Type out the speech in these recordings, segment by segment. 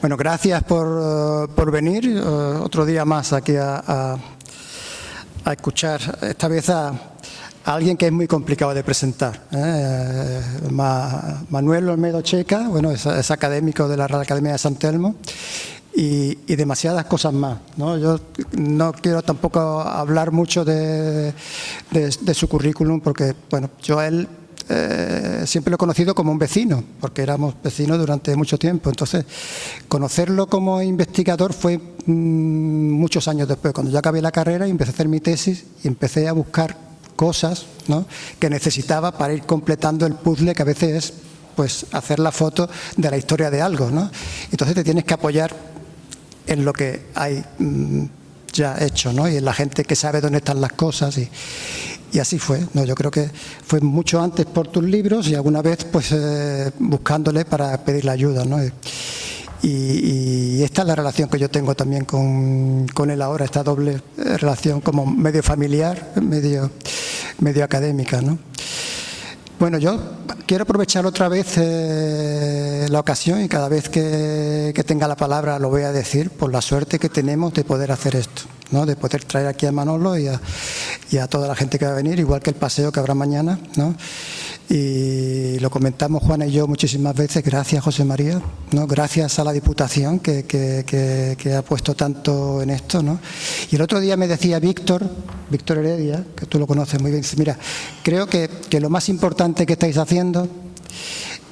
Bueno, gracias por venir otro día más aquí a escuchar, esta vez a alguien que es muy complicado de presentar. Manuel Olmedo Checa, bueno, es académico de la Real Academia de San Telmo y demasiadas cosas más, ¿no? Yo no quiero tampoco hablar mucho de su currículum porque, bueno, yo a él siempre lo he conocido como un vecino, porque éramos vecinos durante mucho tiempo. Entonces, conocerlo como investigador fue muchos años después, cuando yo acabé la carrera y empecé a hacer mi tesis y empecé a buscar cosas, ¿no?, que necesitaba para ir completando el puzzle, que a veces es pues hacer la foto de la historia de algo, ¿no? Entonces te tienes que apoyar en lo que hay ya hecho, ¿no?, y en la gente que sabe dónde están las cosas y así fue, ¿no? Yo creo que fue mucho antes por tus libros y alguna vez pues buscándole para pedirle ayuda, ¿no? Y esta es la relación que yo tengo también con él ahora, esta doble relación como medio familiar, medio académica, ¿no? Bueno, yo quiero aprovechar otra vez la ocasión y cada vez que tenga la palabra lo voy a decir por la suerte que tenemos de poder hacer esto, ¿no?, de poder traer aquí a Manolo y a toda la gente que va a venir, igual que el paseo que habrá mañana, ¿no? Y lo comentamos Juana y yo muchísimas veces. Gracias, José María, ¿no? Gracias a la Diputación que ha puesto tanto en esto, ¿no? Y el otro día me decía Víctor Heredia, que tú lo conoces muy bien, dice, mira, creo que lo más importante que estáis haciendo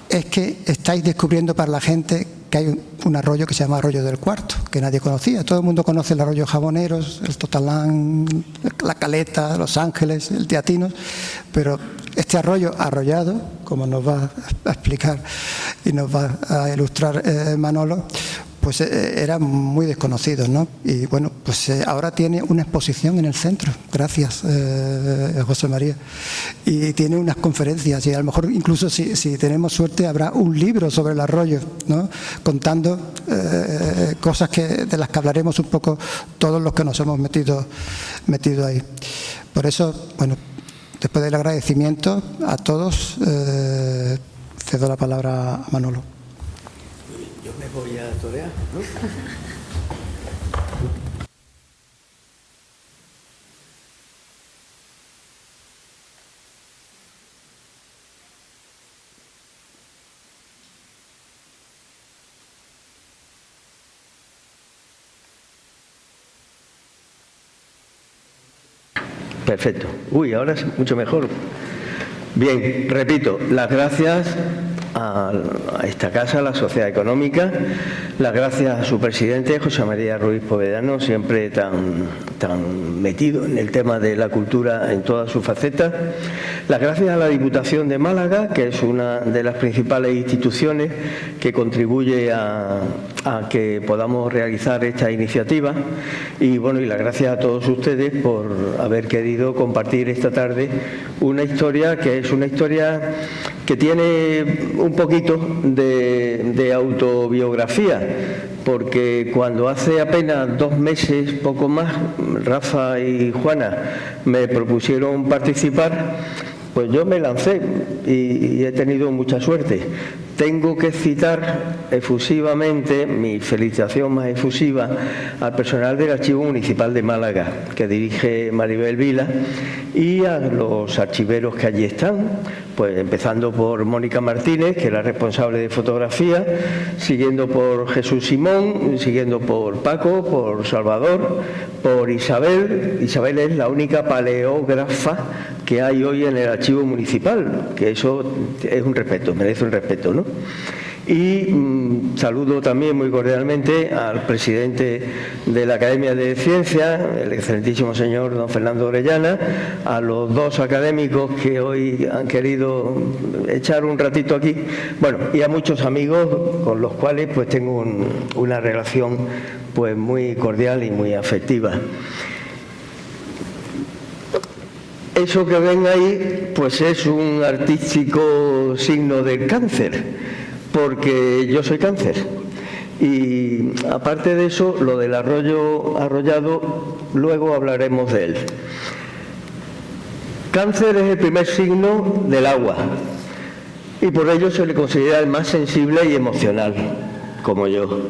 es que estáis descubriendo para la gente que hay un arroyo que se llama Arroyo del Cuarto, que nadie conocía. Todo el mundo conoce el arroyo Jaboneros, el Totalán, la Caleta, Los Ángeles, el Teatinos, pero este arroyo arrollado, como nos va a explicar y nos va a ilustrar Manolo, pues era muy desconocido, ¿no? Y bueno, pues ahora tiene una exposición en el centro, gracias José María, y tiene unas conferencias y a lo mejor incluso si tenemos suerte habrá un libro sobre el arroyo, ¿no?, contando cosas de las que hablaremos un poco todos los que nos hemos metido ahí. Por eso, bueno, después del agradecimiento a todos, cedo la palabra a Manolo. Yo me voy a torear, ¿no? Perfecto. Uy, ahora es mucho mejor. Bien, repito, las gracias a esta casa, a la Sociedad Económica, las gracias a su presidente, José María Ruiz Povedano, siempre tan metido en el tema de la cultura en todas sus facetas. Las gracias a la Diputación de Málaga, que es una de las principales instituciones que contribuye a que podamos realizar esta iniciativa. Y bueno, y las gracias a todos ustedes por haber querido compartir esta tarde una historia que es una historia que tiene un poquito de autobiografía, porque cuando hace apenas 2 meses, poco más, Rafa y Juana me propusieron participar, pues yo me lancé y he tenido mucha suerte. Tengo que citar efusivamente, mi felicitación más efusiva, al personal del Archivo Municipal de Málaga, que dirige Maribel Vila, y a los archiveros que allí están, pues empezando por Mónica Martínez, que es la responsable de fotografía, siguiendo por Jesús Simón, siguiendo por Paco, por Salvador, por Isabel. Isabel es la única paleógrafa que hay hoy en el Archivo Municipal, que eso es un respeto, merece un respeto, ¿no? Y saludo también muy cordialmente al presidente de la Academia de Ciencias, el excelentísimo señor don Fernando Orellana, a los 2 académicos que hoy han querido echar un ratito aquí, bueno, y a muchos amigos con los cuales pues tengo una relación pues muy cordial y muy afectiva. Eso que ven ahí pues es un artístico signo del cáncer, porque yo soy cáncer. Y aparte de eso, lo del arroyo arrollado, luego hablaremos de él. Cáncer es el primer signo del agua y por ello se le considera el más sensible y emocional, como yo.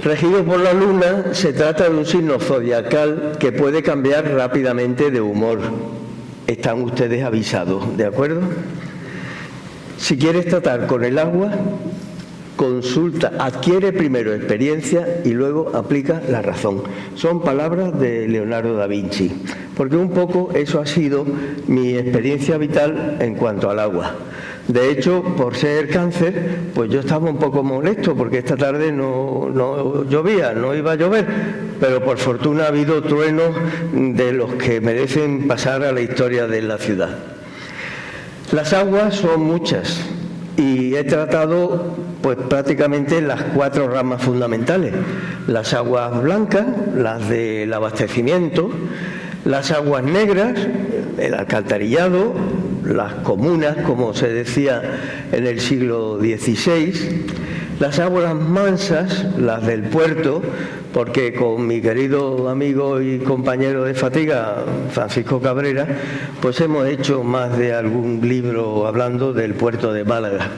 Regido por la luna, se trata de un signo zodiacal que puede cambiar rápidamente de humor. Están ustedes avisados, ¿de acuerdo? Si quieres tratar con el agua, consulta, adquiere primero experiencia y luego aplica la razón. Son palabras de Leonardo da Vinci, porque un poco eso ha sido mi experiencia vital en cuanto al agua. De hecho, por ser cáncer, pues yo estaba un poco molesto porque esta tarde no llovía, no iba a llover, pero por fortuna ha habido truenos de los que merecen pasar a la historia de la ciudad. Las aguas son muchas y he tratado pues prácticamente las 4 ramas fundamentales: las aguas blancas, las del abastecimiento, las aguas negras, el alcantarillado, las comunas, como se decía en el siglo XVI, las aguas mansas, las del puerto, porque con mi querido amigo y compañero de fatiga, Francisco Cabrera, pues hemos hecho más de algún libro hablando del puerto de Málaga.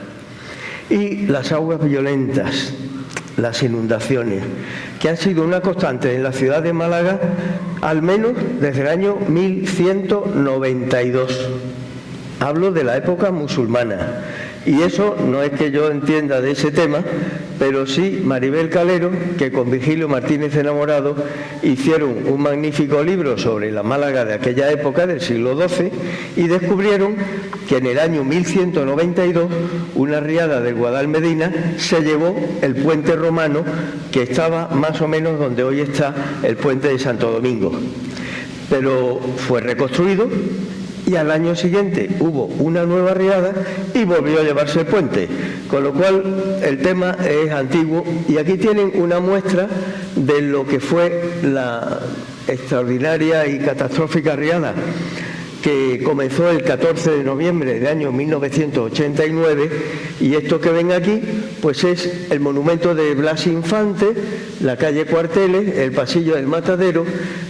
Y las aguas violentas, las inundaciones, que han sido una constante en la ciudad de Málaga al menos desde el año 1192. Hablo de la época musulmana. Y eso no es que yo entienda de ese tema, pero sí Maribel Calero, que con Virgilio Martínez Enamorado hicieron un magnífico libro sobre la Málaga de aquella época, del siglo XII, y descubrieron que en el año 1192 una riada del Guadalmedina se llevó el puente romano que estaba más o menos donde hoy está el puente de Santo Domingo. Pero fue reconstruido y al año siguiente hubo una nueva riada y volvió a llevarse el puente, con lo cual el tema es antiguo y aquí tienen una muestra de lo que fue la extraordinaria y catastrófica riada que comenzó el 14 de noviembre del año 1989, y esto que ven aquí pues es el monumento de Blas Infante, la calle Cuarteles, el pasillo del Matadero,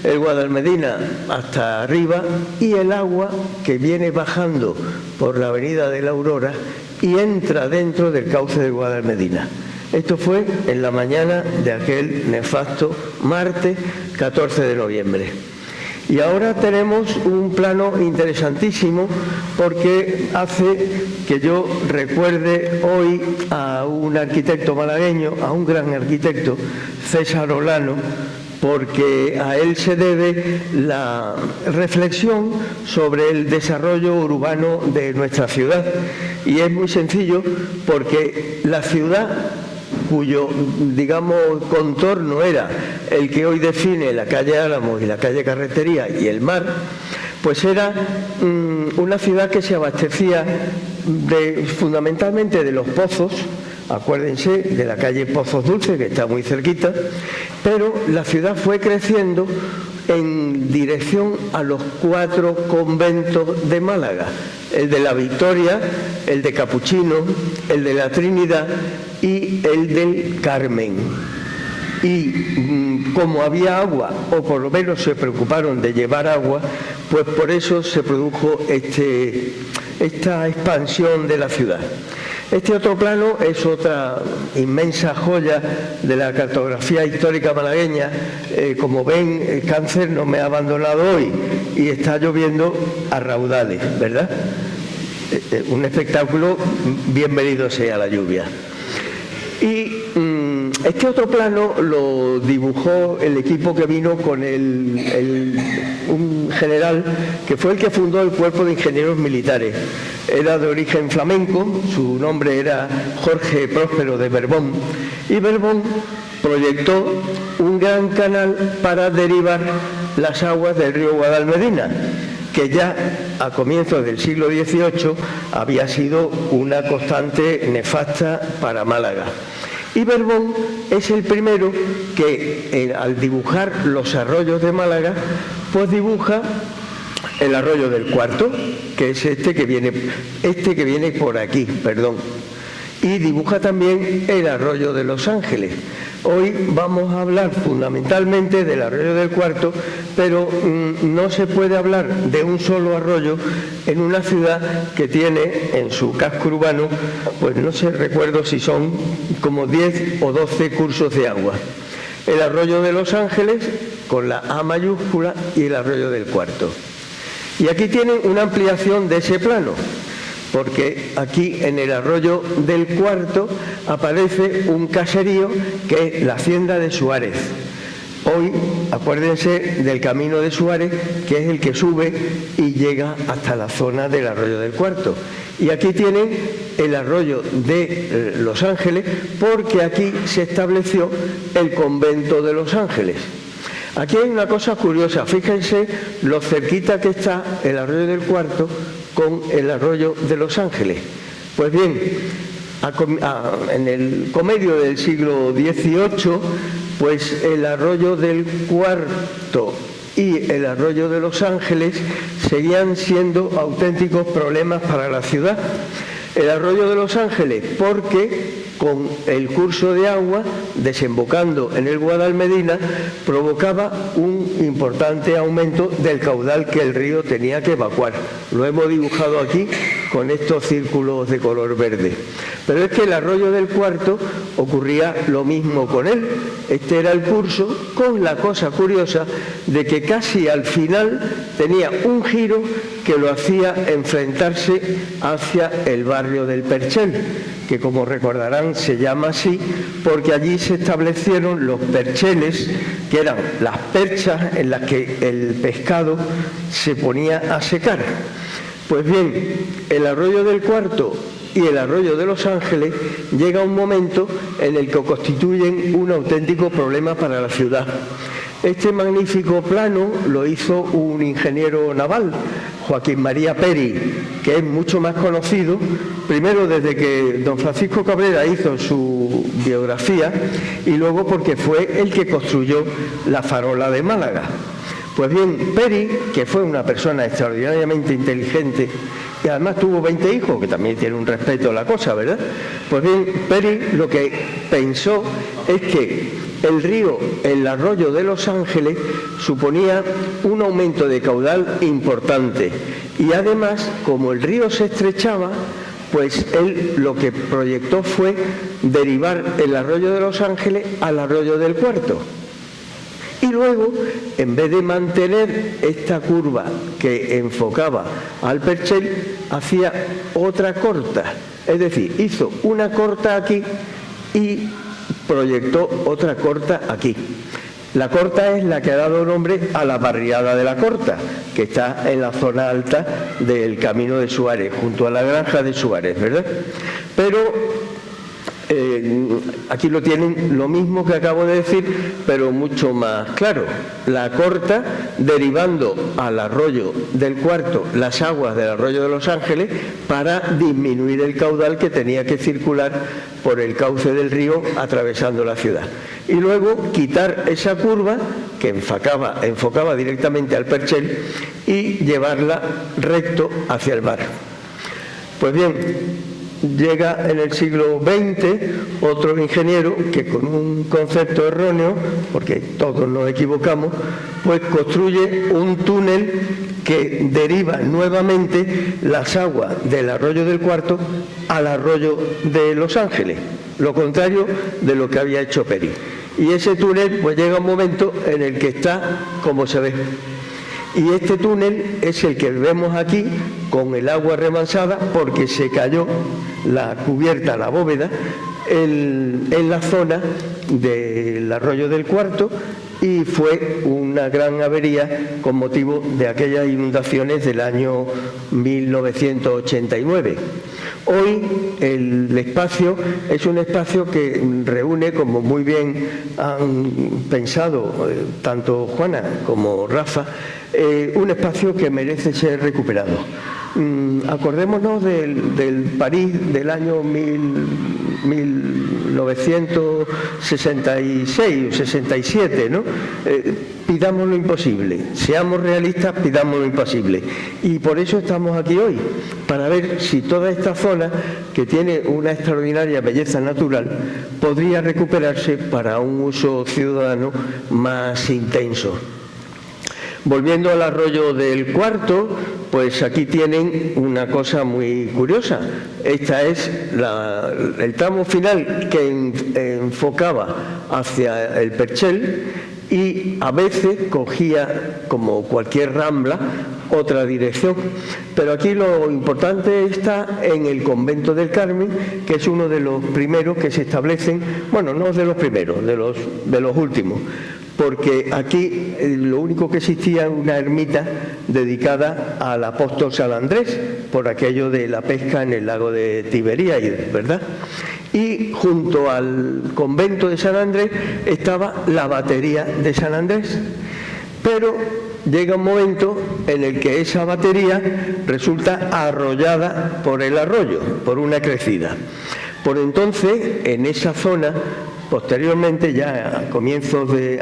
el Guadalmedina hasta arriba y el agua que viene bajando por la avenida de la Aurora y entra dentro del cauce del Guadalmedina. Esto fue en la mañana de aquel nefasto martes 14 de noviembre. Y ahora tenemos un plano interesantísimo porque hace que yo recuerde hoy a un arquitecto malagueño, a un gran arquitecto, César Olano, porque a él se debe la reflexión sobre el desarrollo urbano de nuestra ciudad. Y es muy sencillo porque la ciudad, cuyo, digamos, contorno era el que hoy define la calle Álamos y la calle Carretería y el mar, pues era una ciudad que se abastecía fundamentalmente de los pozos. Acuérdense de la calle Pozos Dulces, que está muy cerquita, pero la ciudad fue creciendo en dirección a los 4 conventos de Málaga: el de la Victoria, el de Capuchino, el de la Trinidad y el del Carmen. Y como había agua, o por lo menos se preocuparon de llevar agua, pues por eso se produjo esta expansión de la ciudad. Este otro plano es otra inmensa joya de la cartografía histórica malagueña. Como ven, el cáncer no me ha abandonado hoy y está lloviendo a raudales, ¿verdad? Un espectáculo, bienvenido sea la lluvia. Y este otro plano lo dibujó el equipo que vino con un general que fue el que fundó el Cuerpo de Ingenieros Militares. Era de origen flamenco, su nombre era Jorge Próspero de Berbón, y Berbón proyectó un gran canal para derivar las aguas del río Guadalmedina, que ya a comienzos del siglo XVIII había sido una constante nefasta para Málaga. Y Berbón es el primero que, al dibujar los arroyos de Málaga, pues dibuja el arroyo del Cuarto, que es este que viene por aquí, perdón. y dibuja también el arroyo de Los Ángeles. Hoy vamos a hablar fundamentalmente del arroyo del Cuarto, pero no se puede hablar de un solo arroyo en una ciudad que tiene en su casco urbano, pues no sé, recuerdo si son como 10 o 12 cursos de agua. El arroyo de Los Ángeles con la A mayúscula y el arroyo del Cuarto. Y aquí tienen una ampliación de ese plano, porque aquí en el arroyo del Cuarto aparece un caserío que es la hacienda de Suárez. Hoy, acuérdense del camino de Suárez, que es el que sube y llega hasta la zona del arroyo del Cuarto. Y aquí tienen el arroyo de Los Ángeles, porque aquí se estableció el convento de Los Ángeles. Aquí hay una cosa curiosa, fíjense lo cerquita que está el arroyo del Cuarto con el arroyo de Los Ángeles. Pues bien, en el comedio del siglo XVIII, pues el arroyo del Cuarto y el arroyo de Los Ángeles seguían siendo auténticos problemas para la ciudad. El arroyo de Los Ángeles porque con el curso de agua desembocando en el Guadalmedina provocaba un importante aumento del caudal que el río tenía que evacuar. Lo hemos dibujado aquí con estos círculos de color verde. Pero es que el arroyo del Cuarto ocurría lo mismo con él. Este era el curso, con la cosa curiosa de que casi al final tenía un giro que lo hacía enfrentarse hacia el barrio del Perchel, que como recordarán se llama así porque allí se establecieron los percheles, que eran las perchas en las que el pescado se ponía a secar. Pues bien, el arroyo del Cuarto y el arroyo de Los Ángeles llega un momento en el que constituyen un auténtico problema para la ciudad. Este magnífico plano lo hizo un ingeniero naval, Joaquín María Peri, que es mucho más conocido, primero desde que don Francisco Cabrera hizo su biografía y luego porque fue el que construyó la farola de Málaga. Pues bien, Peri, que fue una persona extraordinariamente inteligente y además tuvo 20 hijos, que también tiene un respeto a la cosa, ¿verdad? Pues bien, Peri lo que pensó es que el río, el arroyo de Los Ángeles, suponía un aumento de caudal importante y además, como el río se estrechaba, pues él lo que proyectó fue derivar el arroyo de Los Ángeles al arroyo del Cuarto. Y luego, en vez de mantener esta curva que enfocaba al Perchel, hacía otra corta. Es decir, hizo una corta aquí y proyectó otra corta aquí. La corta es la que ha dado nombre a la barriada de la Corta, que está en la zona alta del camino de Suárez, junto a la granja de Suárez, ¿verdad? Pero aquí lo tienen lo mismo que acabo de decir, pero mucho más claro. La Corta derivando al arroyo del Cuarto las aguas del arroyo de Los Ángeles para disminuir el caudal que tenía que circular por el cauce del río atravesando la ciudad. Y luego quitar esa curva que enfocaba directamente al Perchel y llevarla recto hacia el mar. Pues bien, llega en el siglo XX otro ingeniero que con un concepto erróneo, porque todos nos equivocamos, pues construye un túnel que deriva nuevamente las aguas del arroyo del Cuarto al arroyo de Los Ángeles, lo contrario de lo que había hecho Peri. Y ese túnel pues llega un momento en el que está como se ve. Y este túnel es el que vemos aquí con el agua remansada porque se cayó la cubierta, la bóveda, en la zona del arroyo del Cuarto y fue una gran avería con motivo de aquellas inundaciones del año 1989. Hoy el espacio es un espacio que reúne, como muy bien han pensado tanto Juana como Rafa, un espacio que merece ser recuperado. Acordémonos del París del año 1966 o 67, ¿no? Pidamos lo imposible, seamos realistas, pidamos lo imposible. Y por eso estamos aquí hoy, para ver si toda esta zona, que tiene una extraordinaria belleza natural, podría recuperarse para un uso ciudadano más intenso. Volviendo al arroyo del Cuarto, pues aquí tienen una cosa muy curiosa. Esta es el tramo final que enfocaba hacia el Perchel y a veces cogía, como cualquier rambla, otra dirección. Pero aquí lo importante está en el Convento del Carmen, que es uno de los primeros que se establecen, bueno, no de los primeros, de los últimos, porque aquí lo único que existía era una ermita dedicada al apóstol San Andrés, por aquello de la pesca en el lago de Tiberíades, ¿verdad? Y junto al convento de San Andrés estaba la batería de San Andrés. Pero llega un momento en el que esa batería resulta arrollada por el arroyo, por una crecida. Por entonces, en esa zona, posteriormente, ya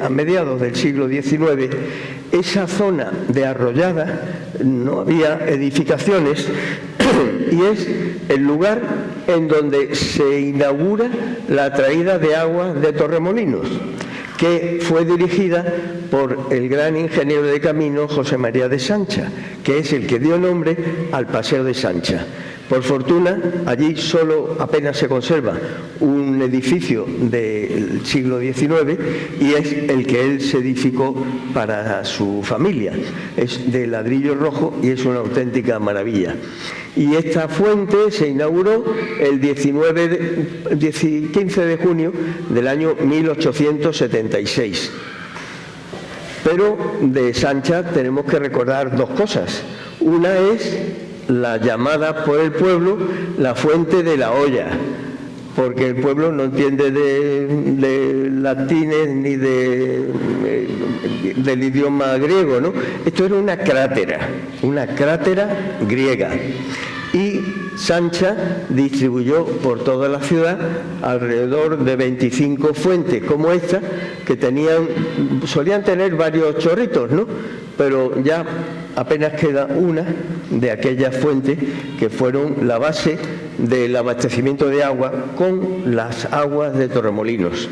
a mediados del siglo XIX, esa zona de arrollada no había edificaciones y es el lugar en donde se inaugura la traída de agua de Torremolinos, que fue dirigida por el gran ingeniero de camino José María de Sancha, que es el que dio nombre al Paseo de Sancha. Por fortuna, allí solo apenas se conserva un edificio del siglo XIX y es el que él se edificó para su familia. Es de ladrillo rojo y es una auténtica maravilla. Y esta fuente se inauguró el 15 de junio del año 1876. Pero de Sancha tenemos que recordar dos cosas. Una es la llamada por el pueblo la fuente de la olla, porque el pueblo no entiende de latines ni del idioma griego, ¿no? Esto era una crátera griega. Y Sancha distribuyó por toda la ciudad alrededor de 25 fuentes como esta, que solían tener varios chorritos, ¿no? Pero ya apenas queda una de aquellas fuentes que fueron la base del abastecimiento de agua con las aguas de Torremolinos.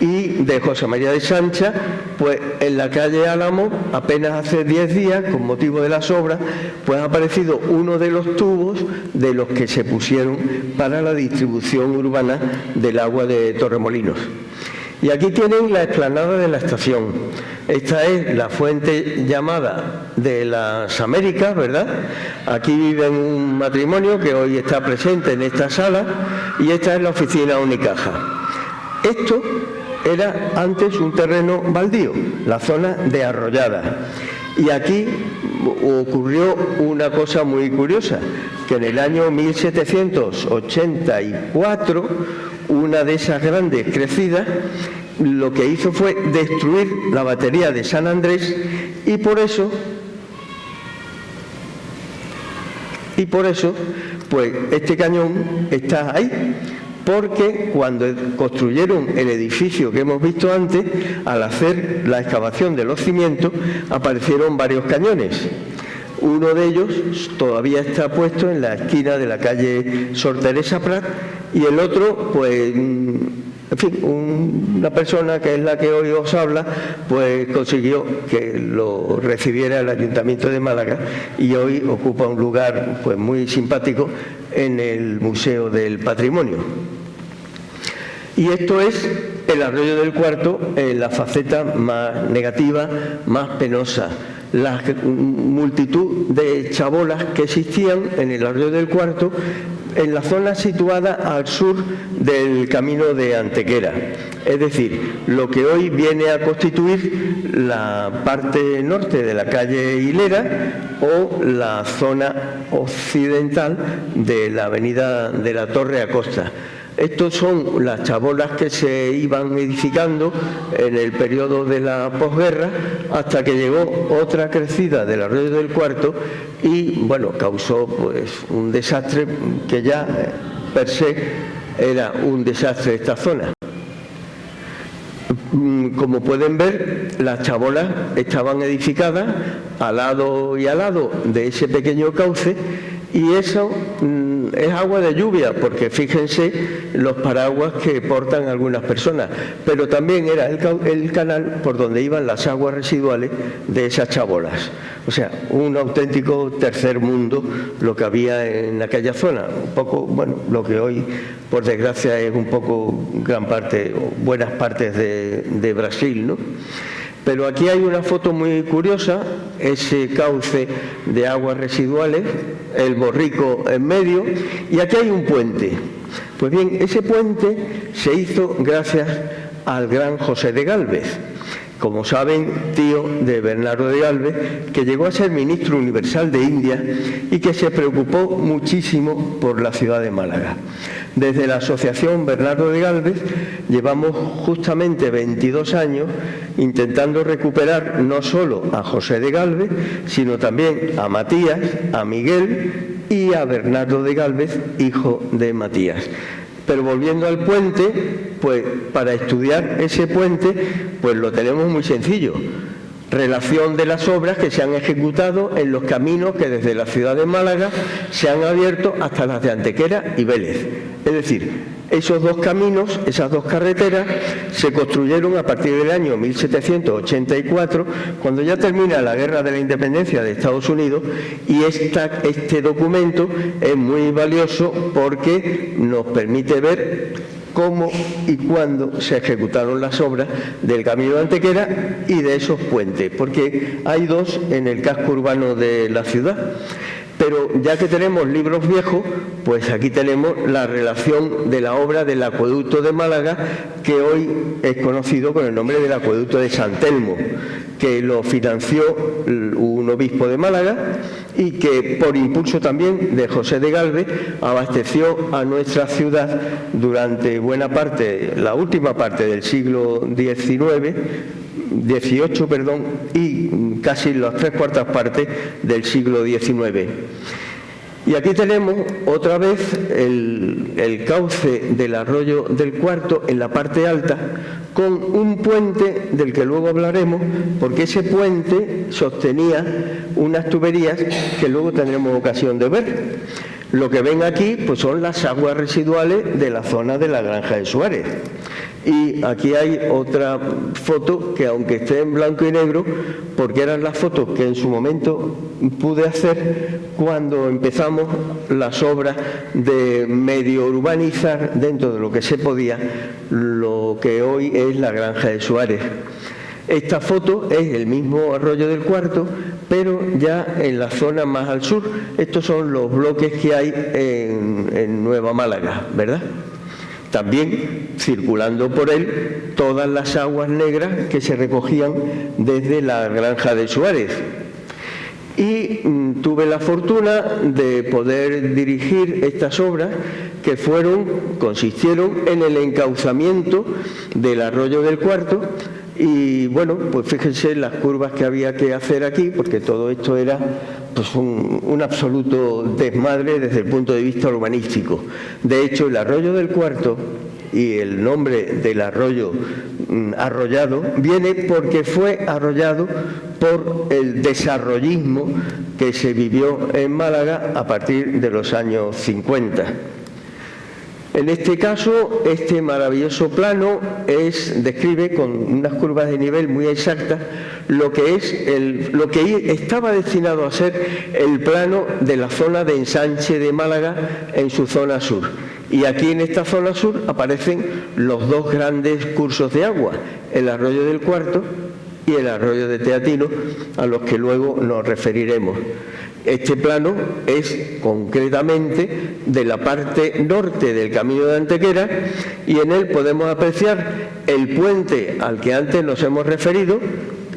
Y de José María de Sancha, pues en la calle Álamo, apenas hace 10 días, con motivo de las obras, pues ha aparecido uno de los tubos de los que se pusieron para la distribución urbana del agua de Torremolinos. Y aquí tienen la explanada de la estación. Esta es la fuente llamada de las Américas, ¿verdad? Aquí vive un matrimonio que hoy está presente en esta sala y esta es la oficina Unicaja. Esto era antes un terreno baldío, la zona de Arrollada. Y aquí ocurrió una cosa muy curiosa, que en el año 1784, una de esas grandes crecidas, lo que hizo fue destruir la batería de San Andrés y por eso, pues este cañón está ahí. Porque cuando construyeron el edificio que hemos visto antes, al hacer la excavación de los cimientos, aparecieron varios cañones. Uno de ellos todavía está puesto en la esquina de la calle Sor Teresa Prat y el otro, pues, en fin, una persona que es la que hoy os habla, pues consiguió que lo recibiera el Ayuntamiento de Málaga y hoy ocupa un lugar pues muy simpático en el Museo del Patrimonio. Y esto es el arroyo del Cuarto en la faceta más negativa, más penosa. La multitud de chabolas que existían en el arroyo del Cuarto en la zona situada al sur del camino de Antequera. Es decir, lo que hoy viene a constituir la parte norte de la calle Hilera o la zona occidental de la avenida de la Torre Acosta. Estos son las chabolas que se iban edificando en el periodo de la posguerra hasta que llegó otra crecida del arroyo del Cuarto y, bueno, causó pues un desastre que ya per se era un desastre esta zona. Como pueden ver, las chabolas estaban edificadas al lado y al lado de ese pequeño cauce, y eso es agua de lluvia, porque fíjense los paraguas que portan algunas personas, pero también era el canal por donde iban las aguas residuales de esas chabolas. O sea, un auténtico tercer mundo lo que había en aquella zona. Un poco, bueno, lo que hoy, por desgracia, es un poco gran parte, o buenas partes de Brasil, ¿no? Pero aquí hay una foto muy curiosa, ese cauce de aguas residuales, el borrico en medio, y aquí hay un puente. Pues bien, ese puente se hizo gracias al gran José de Gálvez, como saben, tío de Bernardo de Gálvez, que llegó a ser ministro universal de India y que se preocupó muchísimo por la ciudad de Málaga. Desde la Asociación Bernardo de Gálvez llevamos justamente 22 años intentando recuperar no solo a José de Gálvez, sino también a Matías, a Miguel y a Bernardo de Gálvez, hijo de Matías. Pero volviendo al puente, pues para estudiar ese puente, pues lo tenemos muy sencillo. Relación de las obras que se han ejecutado en los caminos que desde la ciudad de Málaga se han abierto hasta las de Antequera y Vélez. Es decir, esos dos caminos, esas dos carreteras, se construyeron a partir del año 1784, cuando ya termina la Guerra de la Independencia de Estados Unidos, y este documento es muy valioso porque nos permite ver cómo y cuándo se ejecutaron las obras del Camino de Antequera y de esos puentes, porque hay dos en el casco urbano de la ciudad. Pero ya que tenemos libros viejos, pues aquí tenemos la relación de la obra del acueducto de Málaga, que hoy es conocido con el nombre del acueducto de San Telmo, que lo financió un obispo de Málaga y que por impulso también de José de Gálvez abasteció a nuestra ciudad durante buena parte, la última parte del siglo XVIII, y casi las 3/4 partes del siglo XIX. Y aquí tenemos otra vez el cauce del arroyo del Cuarto en la parte alta, con un puente del que luego hablaremos, porque ese puente sostenía unas tuberías que luego tendremos ocasión de ver. Lo que ven aquí pues son las aguas residuales de la zona de la Granja de Suárez. Y aquí hay otra foto que, aunque esté en blanco y negro, porque eran las fotos que en su momento pude hacer cuando empezamos las obras de medio urbanizar dentro de lo que se podía lo que hoy es la Granja de Suárez. Esta foto es el mismo arroyo del Cuarto, pero ya en la zona más al sur. Estos son los bloques que hay en Nueva Málaga, ¿verdad? También circulando por él todas las aguas negras que se recogían desde la Granja de Suárez. Y tuve la fortuna de poder dirigir estas obras que consistieron en el encauzamiento del arroyo del Cuarto. Y bueno, pues fíjense las curvas que había que hacer aquí, porque todo esto era pues un absoluto desmadre desde el punto de vista urbanístico. De hecho, el arroyo del Cuarto y el nombre del arroyo arrollado viene porque fue arrollado por el desarrollismo que se vivió en Málaga a partir de los años 50. En este caso, este maravilloso plano describe con unas curvas de nivel muy exactas lo que estaba destinado a ser el plano de la zona de ensanche de Málaga en su zona sur. Y aquí en esta zona sur aparecen los dos grandes cursos de agua, el arroyo del Cuarto y el arroyo de Teatino, a los que luego nos referiremos. Este plano es concretamente de la parte norte del Camino de Antequera y en él podemos apreciar el puente al que antes nos hemos referido,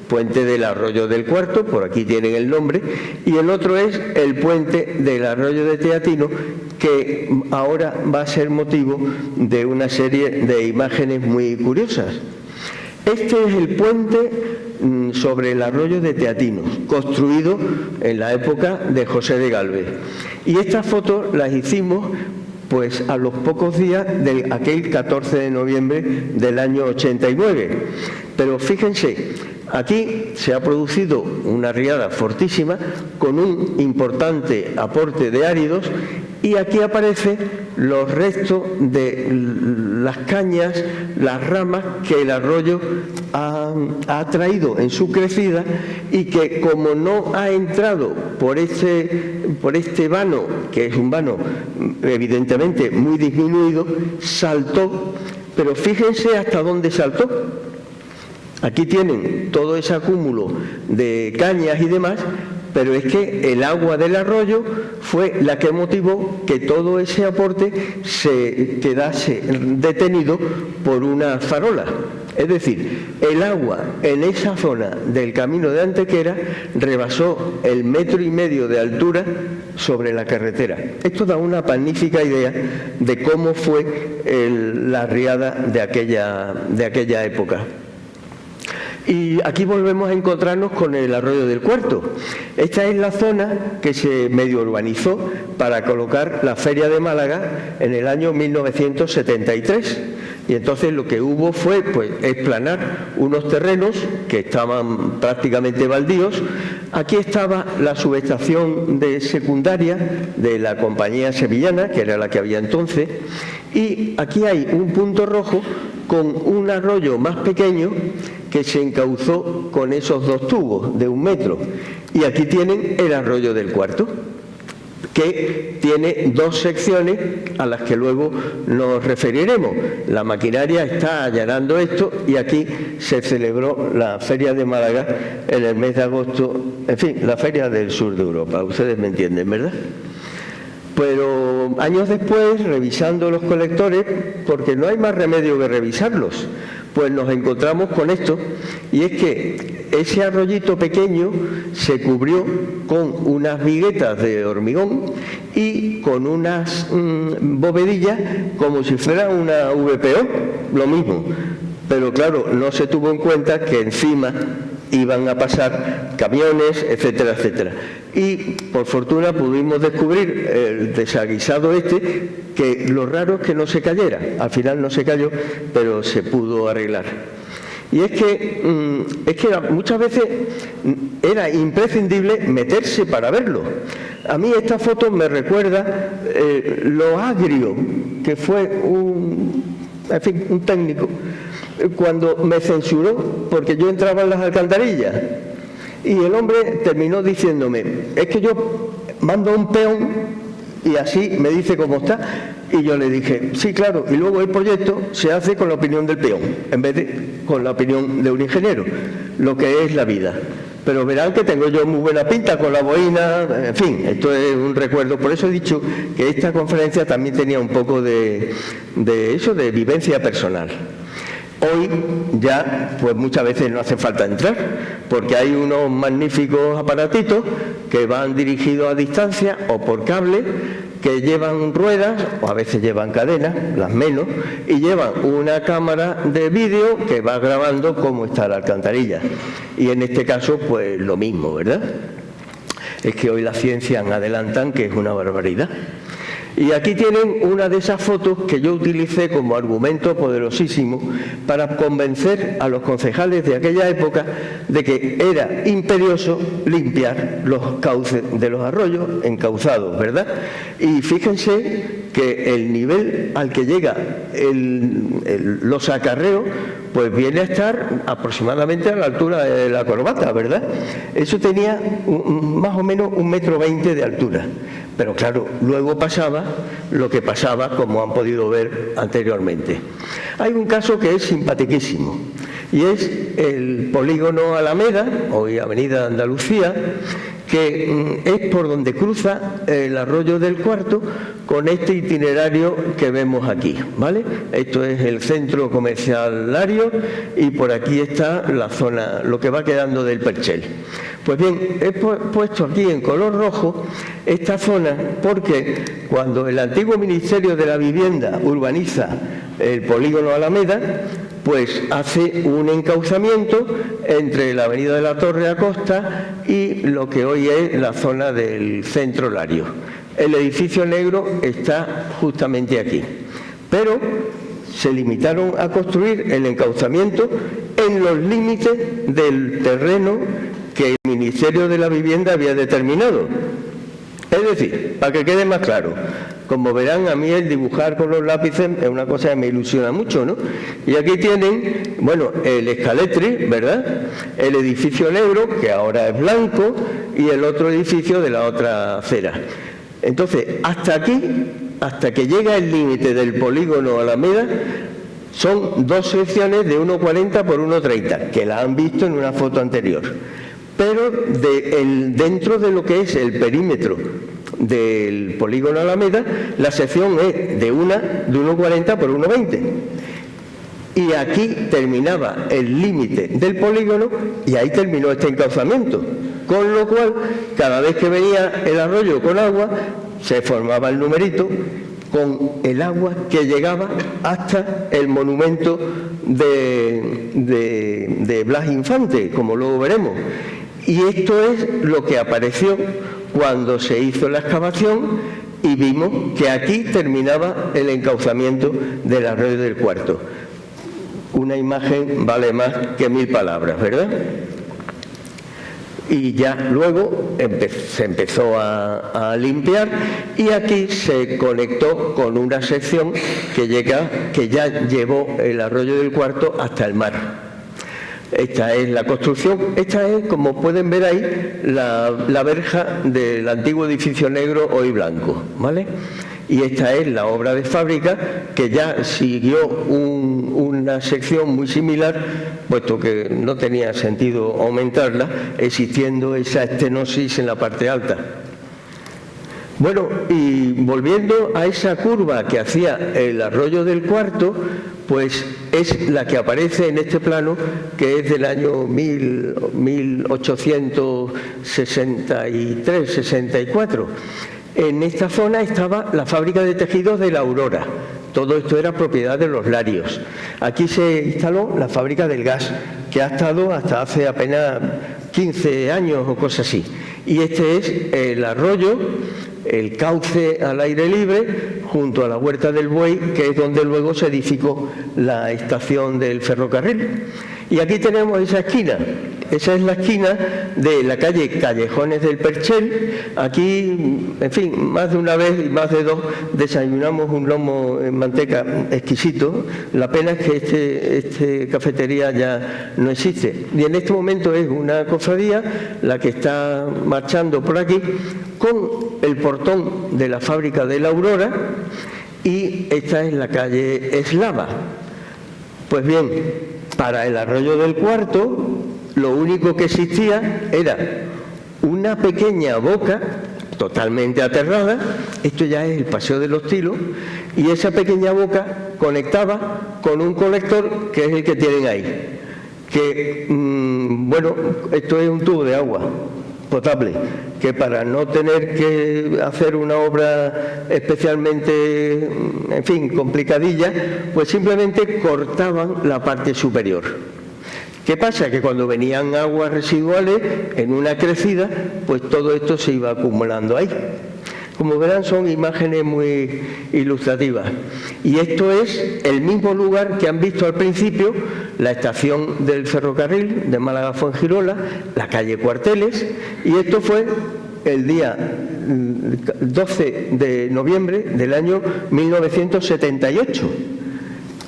puente del arroyo del Cuarto, por aquí tienen el nombre, y el otro es el puente del arroyo de Teatino, que ahora va a ser motivo de una serie de imágenes muy curiosas. Este es el puente sobre el arroyo de Teatino, construido en la época de José de Gálvez. Y estas fotos las hicimos pues a los pocos días de aquel 14 de noviembre del año 89. Pero fíjense, aquí se ha producido una riada fortísima con un importante aporte de áridos, y aquí aparecen los restos de las cañas, las ramas que el arroyo ha traído en su crecida, y que, como no ha entrado por este vano, que es un vano evidentemente muy disminuido, saltó. Pero fíjense hasta dónde saltó. Aquí tienen todo ese acúmulo de cañas y demás, pero es que el agua del arroyo fue la que motivó que todo ese aporte se quedase detenido por una farola. Es decir, el agua en esa zona del camino de Antequera rebasó el 1,5 metros de altura sobre la carretera. Esto da una magnífica idea de cómo fue la riada de aquella época. Y aquí volvemos a encontrarnos con el arroyo del Cuarto. Esta es la zona que se medio urbanizó para colocar la Feria de Málaga en el año 1973. Y entonces lo que hubo fue explanar unos terrenos que estaban prácticamente baldíos. Aquí estaba la subestación de secundaria de la compañía sevillana, que era la que había entonces, y aquí hay un punto rojo con un arroyo más pequeño que se encauzó con esos 2 tubos de 1 metro. Y aquí tienen el arroyo del Cuarto, que tiene 2 secciones a las que luego nos referiremos. La maquinaria está allanando esto, y aquí se celebró la Feria de Málaga en el mes de agosto, en fin, la Feria del Sur de Europa, ustedes me entienden, ¿verdad? Pero años después, revisando los colectores, porque no hay más remedio que revisarlos, pues nos encontramos con esto, y es que ese arroyito pequeño se cubrió con unas viguetas de hormigón y con unas bovedillas como si fuera una VPO, lo mismo. Pero claro, no se tuvo en cuenta que encima iban a pasar camiones, etcétera, etcétera. Y por fortuna pudimos descubrir el desaguisado que lo raro es que no se cayera. Al final no se cayó, pero se pudo arreglar. Y es que muchas veces era imprescindible meterse para verlo. A mí esta foto me recuerda lo agrio que fue un técnico cuando me censuró porque yo entraba en las alcantarillas, y el hombre terminó diciéndome: es que yo mando un peón y así me dice cómo está. Y yo le dije: sí, claro, y luego el proyecto se hace con la opinión del peón en vez de con la opinión de un ingeniero, lo que es la vida. Pero verán que tengo yo muy buena pinta con la boina, en fin, esto es un recuerdo. Por eso he dicho que esta conferencia también tenía un poco de vivencia personal. Hoy ya, pues muchas veces no hace falta entrar, porque hay unos magníficos aparatitos que van dirigidos a distancia o por cable, que llevan ruedas, o a veces llevan cadenas, las menos, y llevan una cámara de vídeo que va grabando cómo está la alcantarilla. Y en este caso, pues lo mismo, ¿verdad? Es que hoy la ciencia adelantan que es una barbaridad. Y aquí tienen una de esas fotos que yo utilicé como argumento poderosísimo para convencer a los concejales de aquella época de que era imperioso limpiar los cauces de los arroyos encauzados, ¿verdad? Y fíjense que el nivel al que llega los acarreos, pues viene a estar aproximadamente a la altura de la corbata, ¿verdad? Eso tenía más o menos 1,20 metros de altura. Pero claro, luego pasaba lo que pasaba, como han podido ver anteriormente. Hay un caso que es simpaticísimo, y es el polígono Alameda, hoy Avenida Andalucía, que es por donde cruza el arroyo del Cuarto con este itinerario que vemos aquí, ¿vale? Esto es el centro comercial Larios, y por aquí está la zona, lo que va quedando del Perchel. Pues bien, he puesto aquí en color rojo esta zona porque cuando el antiguo Ministerio de la Vivienda urbaniza el polígono Alameda, pues hace un encauzamiento entre la avenida de la Torre Acosta y lo que hoy es la zona del centro Larios. El edificio negro está justamente aquí. Pero se limitaron a construir el encauzamiento en los límites del terreno que el Ministerio de la Vivienda había determinado. Es decir, para que quede más claro, como verán, a mí el dibujar con los lápices es una cosa que me ilusiona mucho, ¿no? Y aquí tienen, bueno, el escaletri, ¿verdad? El edificio negro, que ahora es blanco, y el otro edificio de la otra acera. Entonces, hasta aquí, hasta que llega el límite del polígono Alameda, son dos secciones de 1,40 por 1,30, que la han visto en una foto anterior. Pero dentro de lo que es el perímetro del polígono Alameda, la sección es de 1,40 por 1,20. Y aquí terminaba el límite del polígono y ahí terminó este encauzamiento. Con lo cual, cada vez que venía el arroyo con agua, se formaba el numerito con el agua que llegaba hasta el monumento de Blas Infante, como luego veremos. Y esto es lo que apareció cuando se hizo la excavación y vimos que aquí terminaba el encauzamiento del arroyo del Cuarto. Una imagen vale más que 1000 palabras, ¿verdad? Y ya luego se empezó a limpiar y aquí se conectó con una sección que ya llevó el arroyo del Cuarto hasta el mar. Esta es la construcción, esta es, como pueden ver ahí, la verja del antiguo edificio negro hoy blanco, ¿vale? Y esta es la obra de fábrica que ya siguió una sección muy similar, puesto que no tenía sentido aumentarla, existiendo esa estenosis en la parte alta. Bueno, y volviendo a esa curva que hacía el arroyo del Cuarto, pues es la que aparece en este plano, que es del año 1863-64. En esta zona estaba la fábrica de tejidos de la Aurora. Todo esto era propiedad de los Larios. Aquí se instaló la fábrica del gas, que ha estado hasta hace apenas 15 años o cosas así. Y este es el arroyo, el cauce al aire libre, junto a la Huerta del Buey, que es donde luego se edificó la estación del ferrocarril. Y aquí tenemos esa esquina. Esa es la esquina de la calle Callejones del Perchel. Aquí, en fin, más de una vez y más de dos desayunamos un lomo en manteca exquisito. La pena es que esta cafetería ya no existe. Y en este momento es una cofradía la que está marchando por aquí con el portón de la fábrica de la Aurora, y esta es la calle Eslava. Pues bien, para el arroyo del Cuarto, lo único que existía era una pequeña boca totalmente aterrada. Esto ya es el Paseo de los Tilos, y esa pequeña boca conectaba con un colector que es el que tienen ahí. Que, bueno, esto es un tubo de agua potable, que para no tener que hacer una obra especialmente, en fin, complicadilla, pues simplemente cortaban la parte superior. ¿Qué pasa? Que cuando venían aguas residuales en una crecida, pues todo esto se iba acumulando ahí. Como verán, son imágenes muy ilustrativas. Y esto es el mismo lugar que han visto al principio, la estación del ferrocarril de Málaga-Fuengirola, la calle Cuarteles, y esto fue el día 12 de noviembre del año 1978.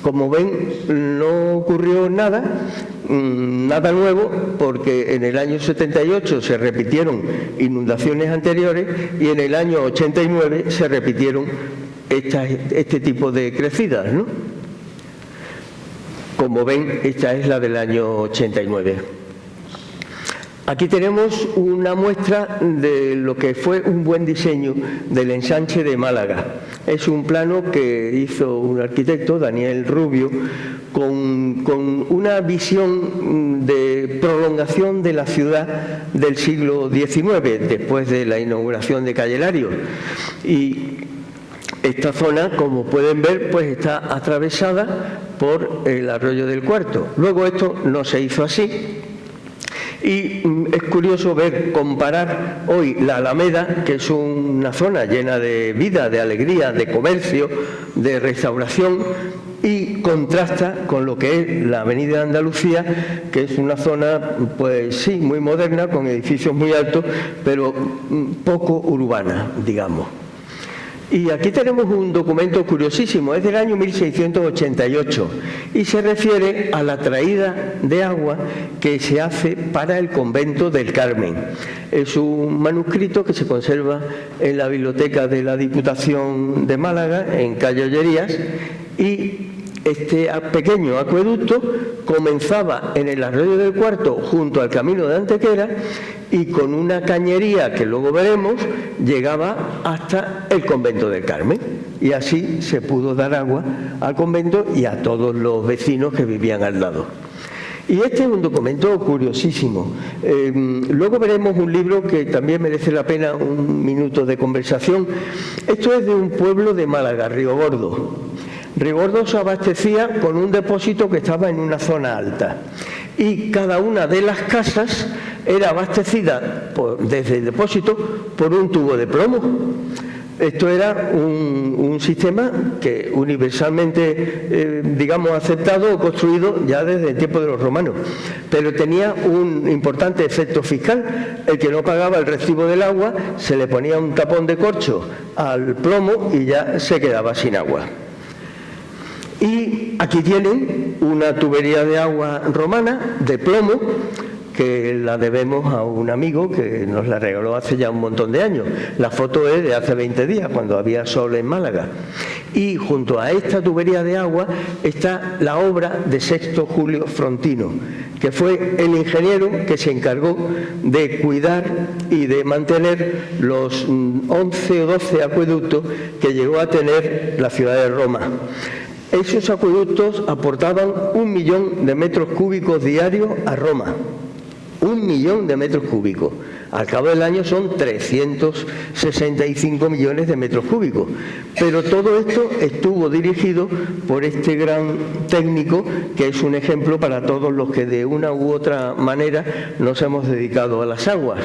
Como ven, no ocurrió nada nuevo, porque en el año 78 se repitieron inundaciones anteriores y en el año 89 se repitieron este tipo de crecidas, ¿no? Como ven, esta es la del año 89. Aquí tenemos una muestra de lo que fue un buen diseño del ensanche de Málaga. Es un plano que hizo un arquitecto, Daniel Rubio, con una visión de prolongación de la ciudad del siglo XIX, después de la inauguración de Calle Larios. Y esta zona, como pueden ver, pues está atravesada por el arroyo del Cuarto. Luego esto no se hizo así. Y es curioso comparar hoy la Alameda, que es un una zona llena de vida, de alegría, de comercio, de restauración, y contrasta con lo que es la Avenida de Andalucía, que es una zona, pues sí, muy moderna, con edificios muy altos, pero poco urbana, digamos. Y aquí tenemos un documento curiosísimo, es del año 1688 y se refiere a la traída de agua que se hace para el convento del Carmen. Es un manuscrito que se conserva en la biblioteca de la Diputación de Málaga, en calle Ollerías, y este pequeño acueducto comenzaba en el Arroyo del Cuarto, junto al camino de Antequera, y con una cañería que luego veremos, llegaba hasta el convento del Carmen. Y así se pudo dar agua al convento y a todos los vecinos que vivían al lado. Y este es un documento curiosísimo. Luego veremos un libro que también merece la pena un minuto de conversación. Esto es de un pueblo de Málaga, Río Gordo. Río Gordo se abastecía con un depósito que estaba en una zona alta. Y cada una de las casas era abastecida desde el depósito por un tubo de plomo. Esto era un sistema que universalmente, digamos, aceptado o construido ya desde el tiempo de los romanos. Pero tenía un importante efecto fiscal. El que no pagaba el recibo del agua, se le ponía un tapón de corcho al plomo y ya se quedaba sin agua. Y aquí tienen una tubería de agua romana de plomo, que la debemos a un amigo que nos la regaló hace ya un montón de años. La foto es de hace 20 días, cuando había sol en Málaga. Y junto a esta tubería de agua está la obra de Sexto Julio Frontino, que fue el ingeniero que se encargó de cuidar y de mantener los 11 o 12 acueductos que llegó a tener la ciudad de Roma. Esos acueductos aportaban 1 millón de metros cúbicos diarios a Roma. 1 millón de metros cúbicos. Al cabo del año son 365 millones de metros cúbicos. Pero todo esto estuvo dirigido por este gran técnico, que es un ejemplo para todos los que de una u otra manera nos hemos dedicado a las aguas.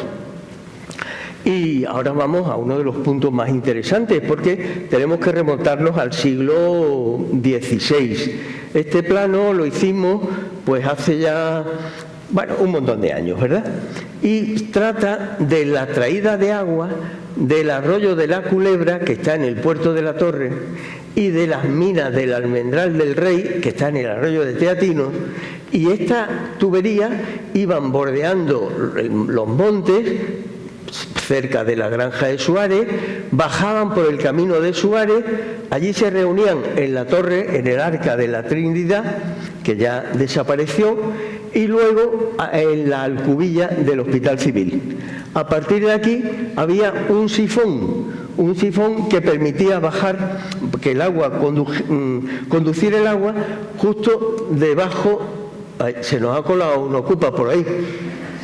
Y ahora vamos a uno de los puntos más interesantes, porque tenemos que remontarnos al siglo XVI. Este plano lo hicimos pues hace ya, bueno, un montón de años, ¿verdad? Y trata de la traída de agua del arroyo de la Culebra, que está en el puerto de la Torre, y de las minas del Almendral del Rey, que está en el arroyo de Teatinos. Y esta tubería iban bordeando los montes cerca de la granja de Suárez, bajaban por el camino de Suárez, allí se reunían en la torre, en el Arca de la Trinidad, que ya desapareció, y luego en la Alcubilla del Hospital Civil. A partir de aquí había un sifón que permitía bajar, que el agua, conducir el agua justo debajo. Se nos ha colado un ocupa por ahí.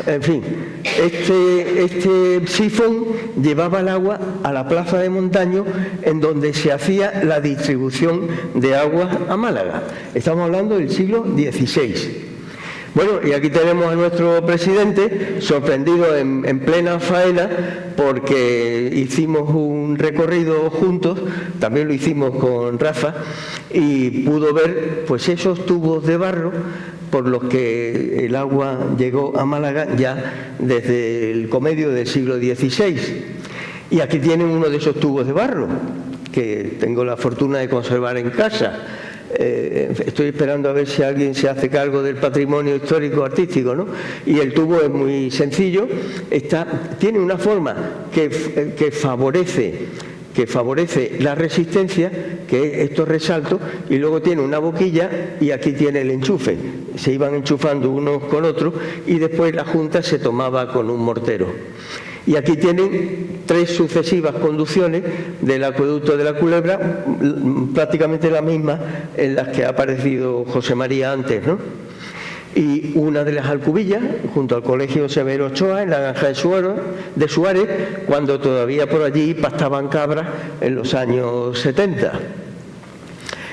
En fin, este sifón llevaba el agua a la plaza de Montaño, en donde se hacía la distribución de agua a Málaga. Estamos hablando del siglo XVI. Bueno, y aquí tenemos a nuestro presidente sorprendido en plena faena, porque hicimos un recorrido juntos, también lo hicimos con Rafa, y pudo ver pues esos tubos de barro por los que el agua llegó a Málaga ya desde el comedio del siglo XVI. Y aquí tienen uno de esos tubos de barro, que tengo la fortuna de conservar en casa. Estoy esperando a ver si alguien se hace cargo del patrimonio histórico artístico, ¿no? Y el tubo es muy sencillo, tiene una forma que favorece la resistencia, que es estos resaltos, y luego tiene una boquilla y aquí tiene el enchufe. Se iban enchufando unos con otros y después la junta se tomaba con un mortero. Y aquí tienen 3 sucesivas conducciones del acueducto de la Culebra, prácticamente la misma en las que ha aparecido José María antes, ¿no? Y una de las alcubillas, junto al Colegio Severo Ochoa, en la granja de Suárez, cuando todavía por allí pastaban cabras en los años 70.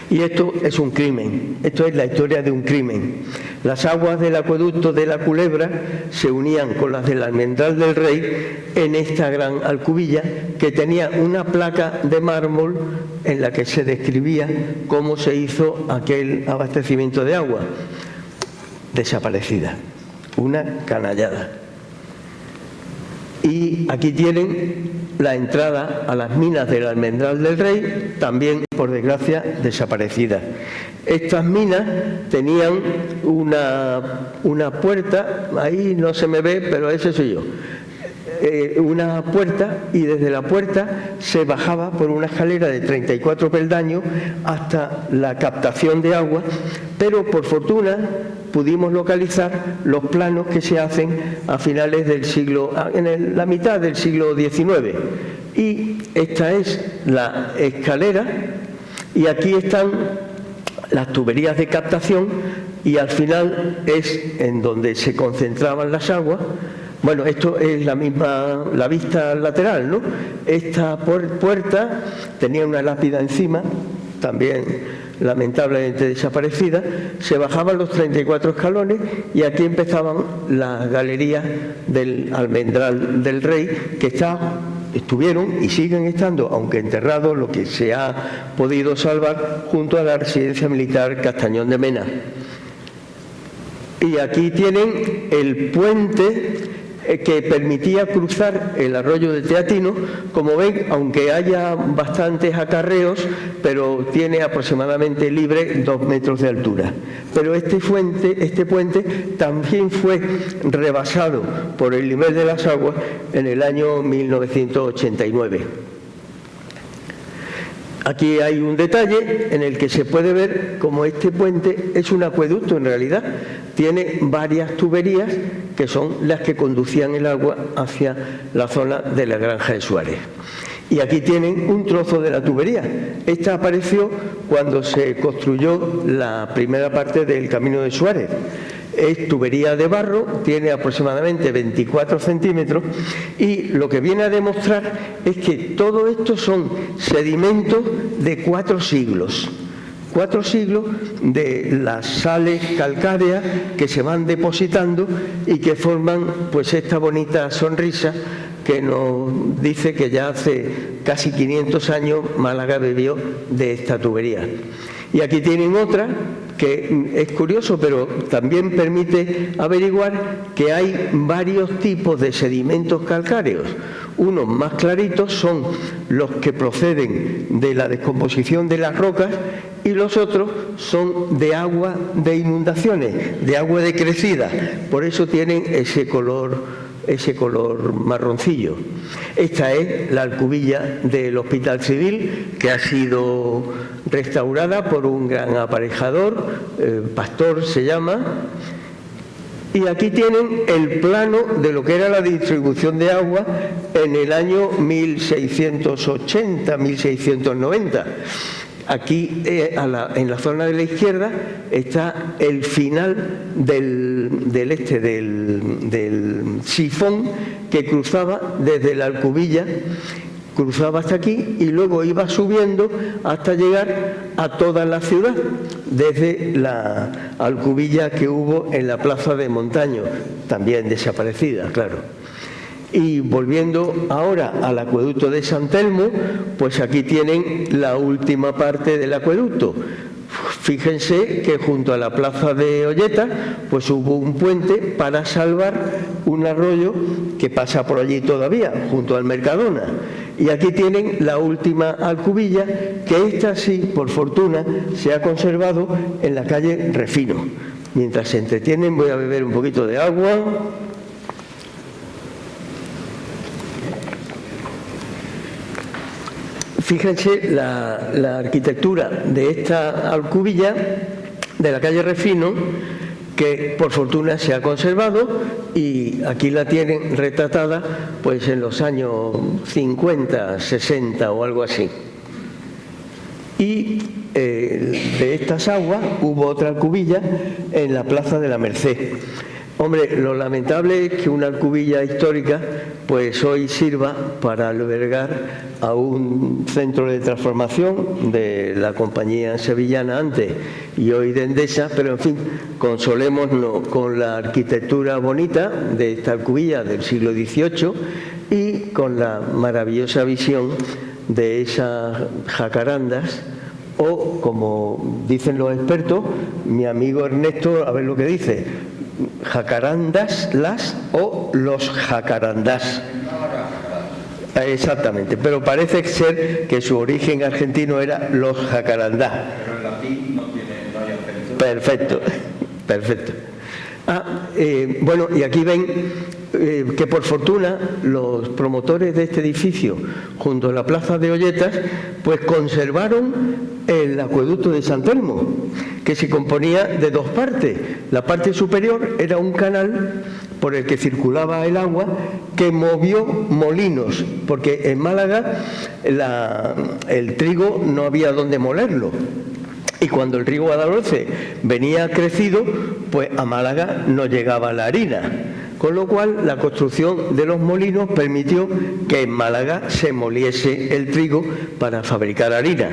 Y esto es un crimen, esto es la historia de un crimen. Las aguas del acueducto de la Culebra se unían con las del Almendral del Rey en esta gran alcubilla que tenía una placa de mármol en la que se describía cómo se hizo aquel abastecimiento de agua. Desaparecida, una canallada. Y aquí tienen la entrada a las minas del Almendral del Rey, también, por desgracia, desaparecida. Estas minas tenían una puerta, ahí no se me ve, pero ese soy yo, una puerta, y desde la puerta se bajaba por una escalera de 34 peldaños hasta la captación de agua, pero por fortuna pudimos localizar los planos que se hacen a finales del siglo, la mitad del siglo XIX. Y esta es la escalera y aquí están las tuberías de captación y al final es en donde se concentraban las aguas. Bueno, esto es la vista lateral, ¿no? Esta puerta tenía una lápida encima, también lamentablemente desaparecida, se bajaban los 34 escalones y aquí empezaban las galerías del Almendral del Rey, que estuvieron y siguen estando, aunque enterrados, lo que se ha podido salvar, junto a la residencia militar Castañón de Mena. Y aquí tienen el puente que permitía cruzar el arroyo de Teatino. Como ven, aunque haya bastantes acarreos, pero tiene aproximadamente libre 2 metros de altura. Pero este puente también fue rebasado por el nivel de las aguas en el año 1989. Aquí hay un detalle en el que se puede ver cómo este puente es un acueducto en realidad. Tiene varias tuberías que son las que conducían el agua hacia la zona de la Granja de Suárez. Y aquí tienen un trozo de la tubería. Esta apareció cuando se construyó la primera parte del Camino de Suárez. Es tubería de barro, tiene aproximadamente 24 centímetros y lo que viene a demostrar es que todo esto son sedimentos de 4 siglos. 4 siglos de las sales calcáreas que se van depositando y que forman pues esta bonita sonrisa que nos dice que ya hace casi 500 años Málaga bebió de esta tubería. Y aquí tienen otra que es curioso, pero también permite averiguar que hay varios tipos de sedimentos calcáreos. Unos más claritos son los que proceden de la descomposición de las rocas y los otros son de agua de inundaciones, de agua de crecida. Por eso tienen ese color marroncillo. Esta es la alcubilla del Hospital Civil, que ha sido restaurada por un gran aparejador, Pastor se llama, y aquí tienen el plano de lo que era la distribución de agua en el año 1680, 1690. Aquí, en la zona de la izquierda, está el final del sifón que cruzaba desde la alcubilla, cruzaba hasta aquí y luego iba subiendo hasta llegar a toda la ciudad, desde la alcubilla que hubo en la plaza de Montaño, también desaparecida, claro. Y volviendo ahora al acueducto de San Telmo, pues aquí tienen la última parte del acueducto. Fíjense que junto a la plaza de Olleta pues hubo un puente para salvar un arroyo que pasa por allí todavía, junto al Mercadona. Y aquí tienen la última alcubilla, que esta sí, por fortuna, se ha conservado en la calle Refino. Mientras se entretienen voy a beber un poquito de agua. Fíjense la arquitectura de esta alcubilla de la calle Refino, que por fortuna se ha conservado y aquí la tienen retratada pues en los años 50, 60 o algo así. Y de estas aguas hubo otra alcubilla en la Plaza de la Merced. Hombre, lo lamentable es que una cubilla histórica pues hoy sirva para albergar a un centro de transformación de la compañía sevillana antes y hoy de Endesa, pero en fin, consolémonos con la arquitectura bonita de esta cubilla del siglo XVIII y con la maravillosa visión de esas jacarandas, o como dicen los expertos, mi amigo Ernesto, a ver lo que dice, jacarandas las o los jacarandás. Exactamente, pero parece ser que su origen argentino era los jacarandás. Pero en latín no hay acento. Perfecto, perfecto. Bueno, y aquí ven que por fortuna los promotores de este edificio, junto a la plaza de Olletas, pues conservaron el acueducto de San Telmo, que se componía de dos partes. La parte superior era un canal por el que circulaba el agua que movió molinos, porque en Málaga el trigo no había dónde molerlo. Y cuando el río Guadalhorce venía crecido, pues a Málaga no llegaba la harina. Con lo cual, la construcción de los molinos permitió que en Málaga se moliese el trigo para fabricar harina.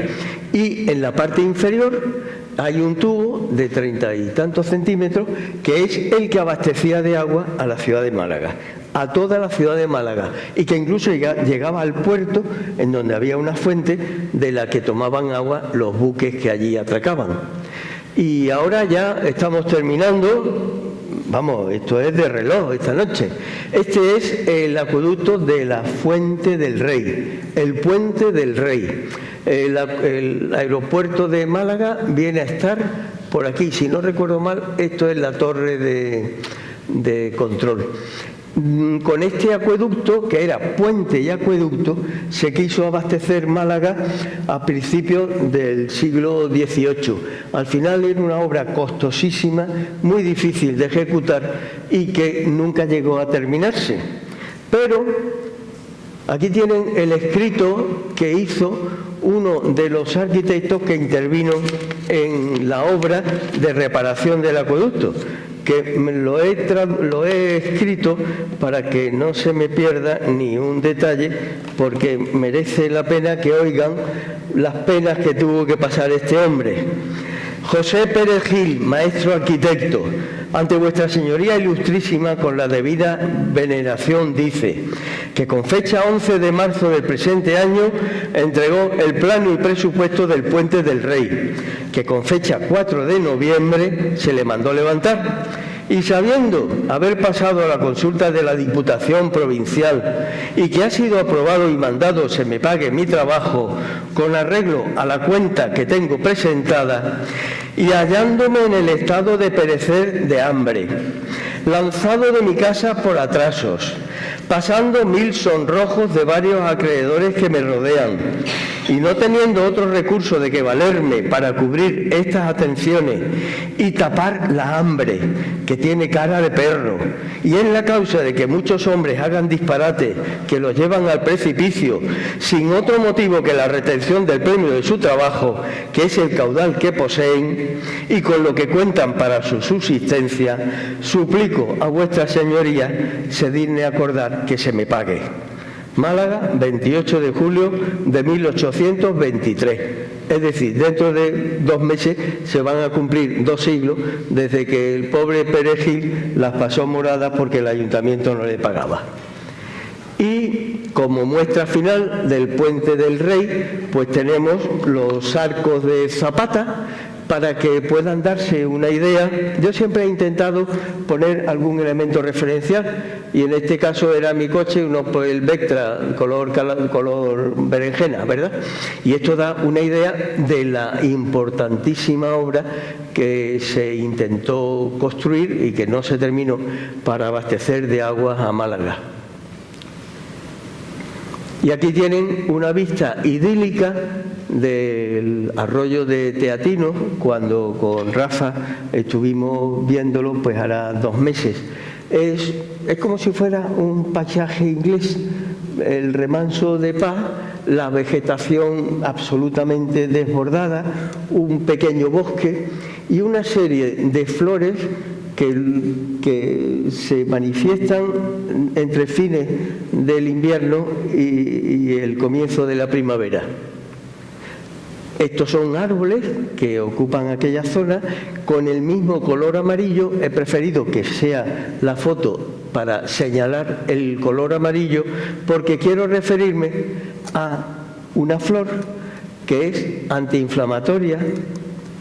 Y en la parte inferior hay un tubo de 30 y tantos centímetros que es el que abastecía de agua a la ciudad de Málaga, a toda la ciudad de Málaga, y que incluso llegaba al puerto en donde había una fuente de la que tomaban agua los buques que allí atracaban. Y ahora ya estamos terminando. Vamos, esto es de reloj esta noche. Este es el acueducto de la Fuente del Rey, el Puente del Rey. El aeropuerto de Málaga viene a estar por aquí. Si no recuerdo mal, esto es la torre de control. Con este acueducto, que era puente y acueducto, se quiso abastecer Málaga a principios del siglo XVIII. Al final era una obra costosísima, muy difícil de ejecutar y que nunca llegó a terminarse. Pero aquí tienen el escrito que hizo uno de los arquitectos que intervino en la obra de reparación del acueducto, que lo he escrito para que no se me pierda ni un detalle, porque merece la pena que oigan las penas que tuvo que pasar este hombre. José Pérez Gil, maestro arquitecto, ante vuestra señoría ilustrísima, con la debida veneración, dice que con fecha 11 de marzo del presente año entregó el plano y presupuesto del Puente del Rey, que con fecha 4 de noviembre se le mandó levantar. Y sabiendo haber pasado a la consulta de la Diputación Provincial y que ha sido aprobado y mandado se me pague mi trabajo con arreglo a la cuenta que tengo presentada, y hallándome en el estado de perecer de hambre, lanzado de mi casa por atrasos, pasando 1000 sonrojos de varios acreedores que me rodean, y no teniendo otro recurso de que valerme para cubrir estas atenciones y tapar la hambre que tiene cara de perro, y es la causa de que muchos hombres hagan disparates que los llevan al precipicio sin otro motivo que la retención del premio de su trabajo, que es el caudal que poseen y con lo que cuentan para su subsistencia, suplico a vuestra señoría se digne acordar que se me pague. Málaga, 28 de julio de 1823. Es decir, dentro de 2 meses se van a cumplir 2 siglos desde que el pobre Pérez Gil las pasó moradas porque el ayuntamiento no le pagaba. Y como muestra final del Puente del Rey, pues tenemos los arcos de Zapata, para que puedan darse una idea. Yo siempre he intentado poner algún elemento referencial y en este caso era mi coche, el Vectra color berenjena, ¿verdad? Y esto da una idea de la importantísima obra que se intentó construir y que no se terminó para abastecer de agua a Málaga. Y aquí tienen una vista idílica del arroyo de Teatino, cuando con Rafa estuvimos viéndolo, pues hará 2 meses. Es como si fuera un paisaje inglés, el remanso de paz, la vegetación absolutamente desbordada, un pequeño bosque y una serie de flores que se manifiestan entre fines del invierno y el comienzo de la primavera. Estos son árboles que ocupan aquella zona con el mismo color amarillo. He preferido que sea la foto para señalar el color amarillo porque quiero referirme a una flor que es antiinflamatoria,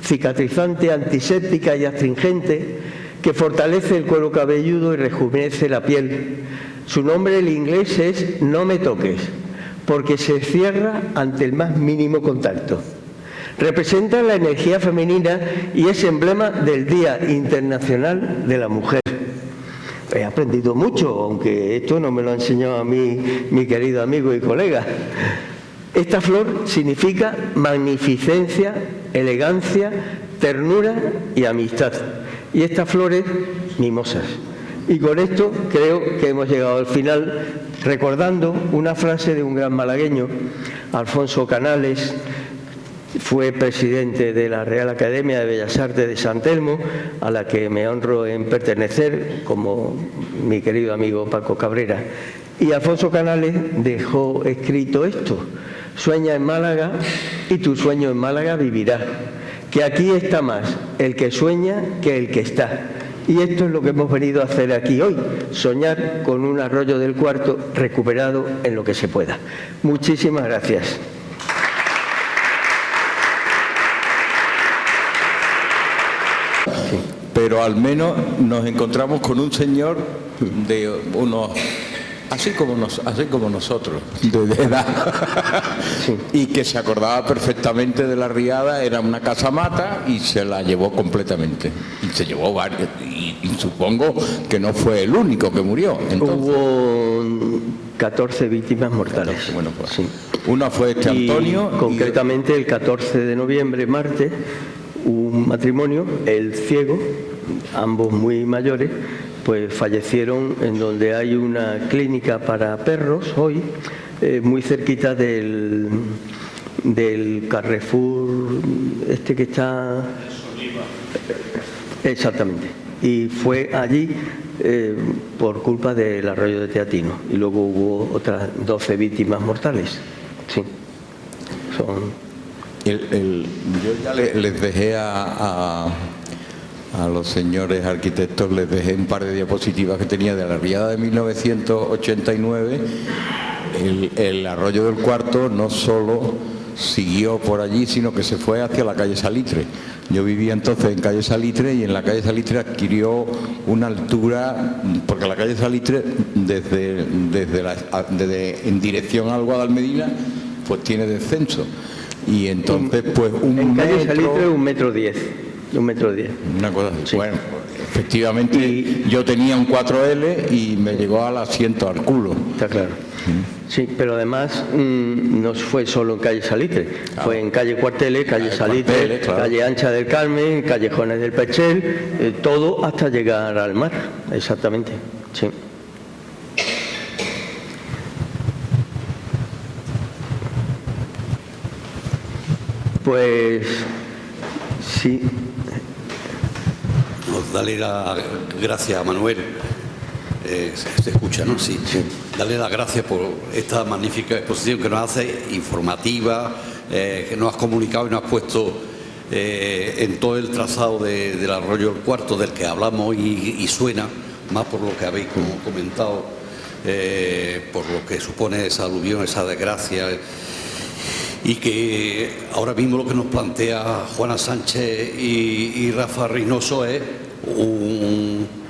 cicatrizante, antiséptica y astringente, que fortalece el cuero cabelludo y rejuvenece la piel. Su nombre en inglés es No me toques, porque se cierra ante el más mínimo contacto. Representa la energía femenina y es emblema del Día Internacional de la Mujer. He aprendido mucho, aunque esto no me lo ha enseñado a mí mi querido amigo y colega. Esta flor significa magnificencia, elegancia, ternura y amistad. Y estas flores, mimosas. Y con esto creo que hemos llegado al final, recordando una frase de un gran malagueño, Alfonso Canales. Fue presidente de la Real Academia de Bellas Artes de San Telmo, a la que me honro en pertenecer, como mi querido amigo Paco Cabrera. Y Alfonso Canales dejó escrito esto: sueña en Málaga y tu sueño en Málaga vivirá, que aquí está más el que sueña que el que está. Y esto es lo que hemos venido a hacer aquí hoy, soñar con un Arroyo del Cuarto recuperado en lo que se pueda. Muchísimas gracias. Pero al menos nos encontramos con un señor de unos, así como nosotros, de edad, y que se acordaba perfectamente de la riada. Era una casa mata y se la llevó completamente, y se llevó varios, y supongo que no fue el único que murió. Entonces, hubo 14 víctimas mortales. Bueno, pues, sí. Una fue Antonio. Concretamente el 14 de noviembre, martes, un matrimonio, el Ciego, ambos muy mayores, pues fallecieron en donde hay una clínica para perros hoy, muy cerquita del Carrefour, este que está... Exactamente. Y fue allí por culpa del arroyo de Teatino. Y luego hubo otras 12 víctimas mortales. Sí. Yo ya les dejé a los señores arquitectos, les dejé un par de diapositivas que tenía de la riada de 1989. El Arroyo del Cuarto no solo siguió por allí, sino que se fue hacia la calle Salitre. Yo vivía entonces en calle Salitre y en la calle Salitre adquirió una altura, porque la calle Salitre en dirección al Guadalmedina pues tiene descenso. Y entonces, pues en calle Salitre 1,10 metros. 1,10 metros. Una cosa así. Sí. Bueno, efectivamente, yo tenía un 4L y me llegó al asiento al culo. Está claro. Sí, pero además no fue solo en calle Salitre, fue en calle Cuarteles, calle Salitre, Cuarteles, claro. Calle Ancha del Carmen, callejones del Pechel, todo hasta llegar al mar, exactamente. Sí. Pues sí. Dale la gracias a Manuel. Se escucha, ¿no? Sí. Dale las gracias por esta magnífica exposición que nos hace, informativa, que nos has comunicado y nos has puesto en todo el trazado del Arroyo del Cuarto del que hablamos y suena, más por lo que habéis comentado, por lo que supone esa aluvión, esa desgracia. Y que ahora mismo lo que nos plantea Juana Sánchez y Rafa Reynoso es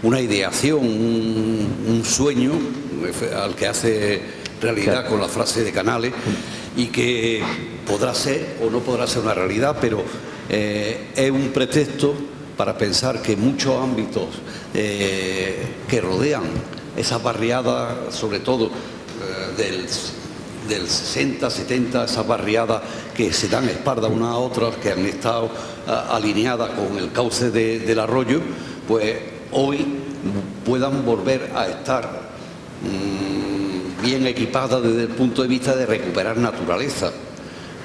una ideación, un sueño al que hace realidad con la frase de Canales, y que podrá ser o no podrá ser una realidad, pero es un pretexto para pensar que muchos ámbitos que rodean esas barriadas, sobre todo del 60, 70, esas barriadas que se dan espalda unas a otras, que han estado alineadas con el cauce del arroyo, pues hoy puedan volver a estar bien equipadas desde el punto de vista de recuperar naturaleza,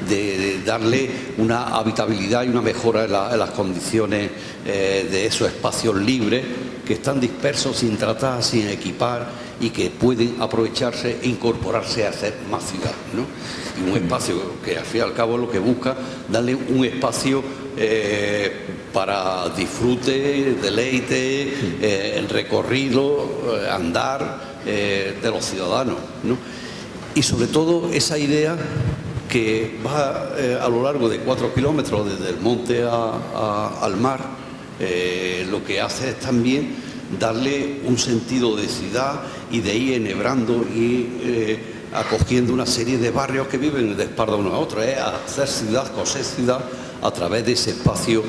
de darle una habitabilidad y una mejora en las condiciones de esos espacios libres que están dispersos, sin tratar, sin equipar y que pueden aprovecharse e incorporarse a hacer más ciudad, ¿no? Y un espacio que al fin y al cabo es lo que busca, darle un espacio para disfrute, deleite, el recorrido, andar de los ciudadanos, ¿no? Y sobre todo esa idea que va a lo largo de 4 kilómetros desde el monte al mar, lo que hace es también darle un sentido de ciudad y de ir enhebrando y acogiendo una serie de barrios que viven de espalda uno a otro, hacer ciudad, coser ciudad a través de ese espacio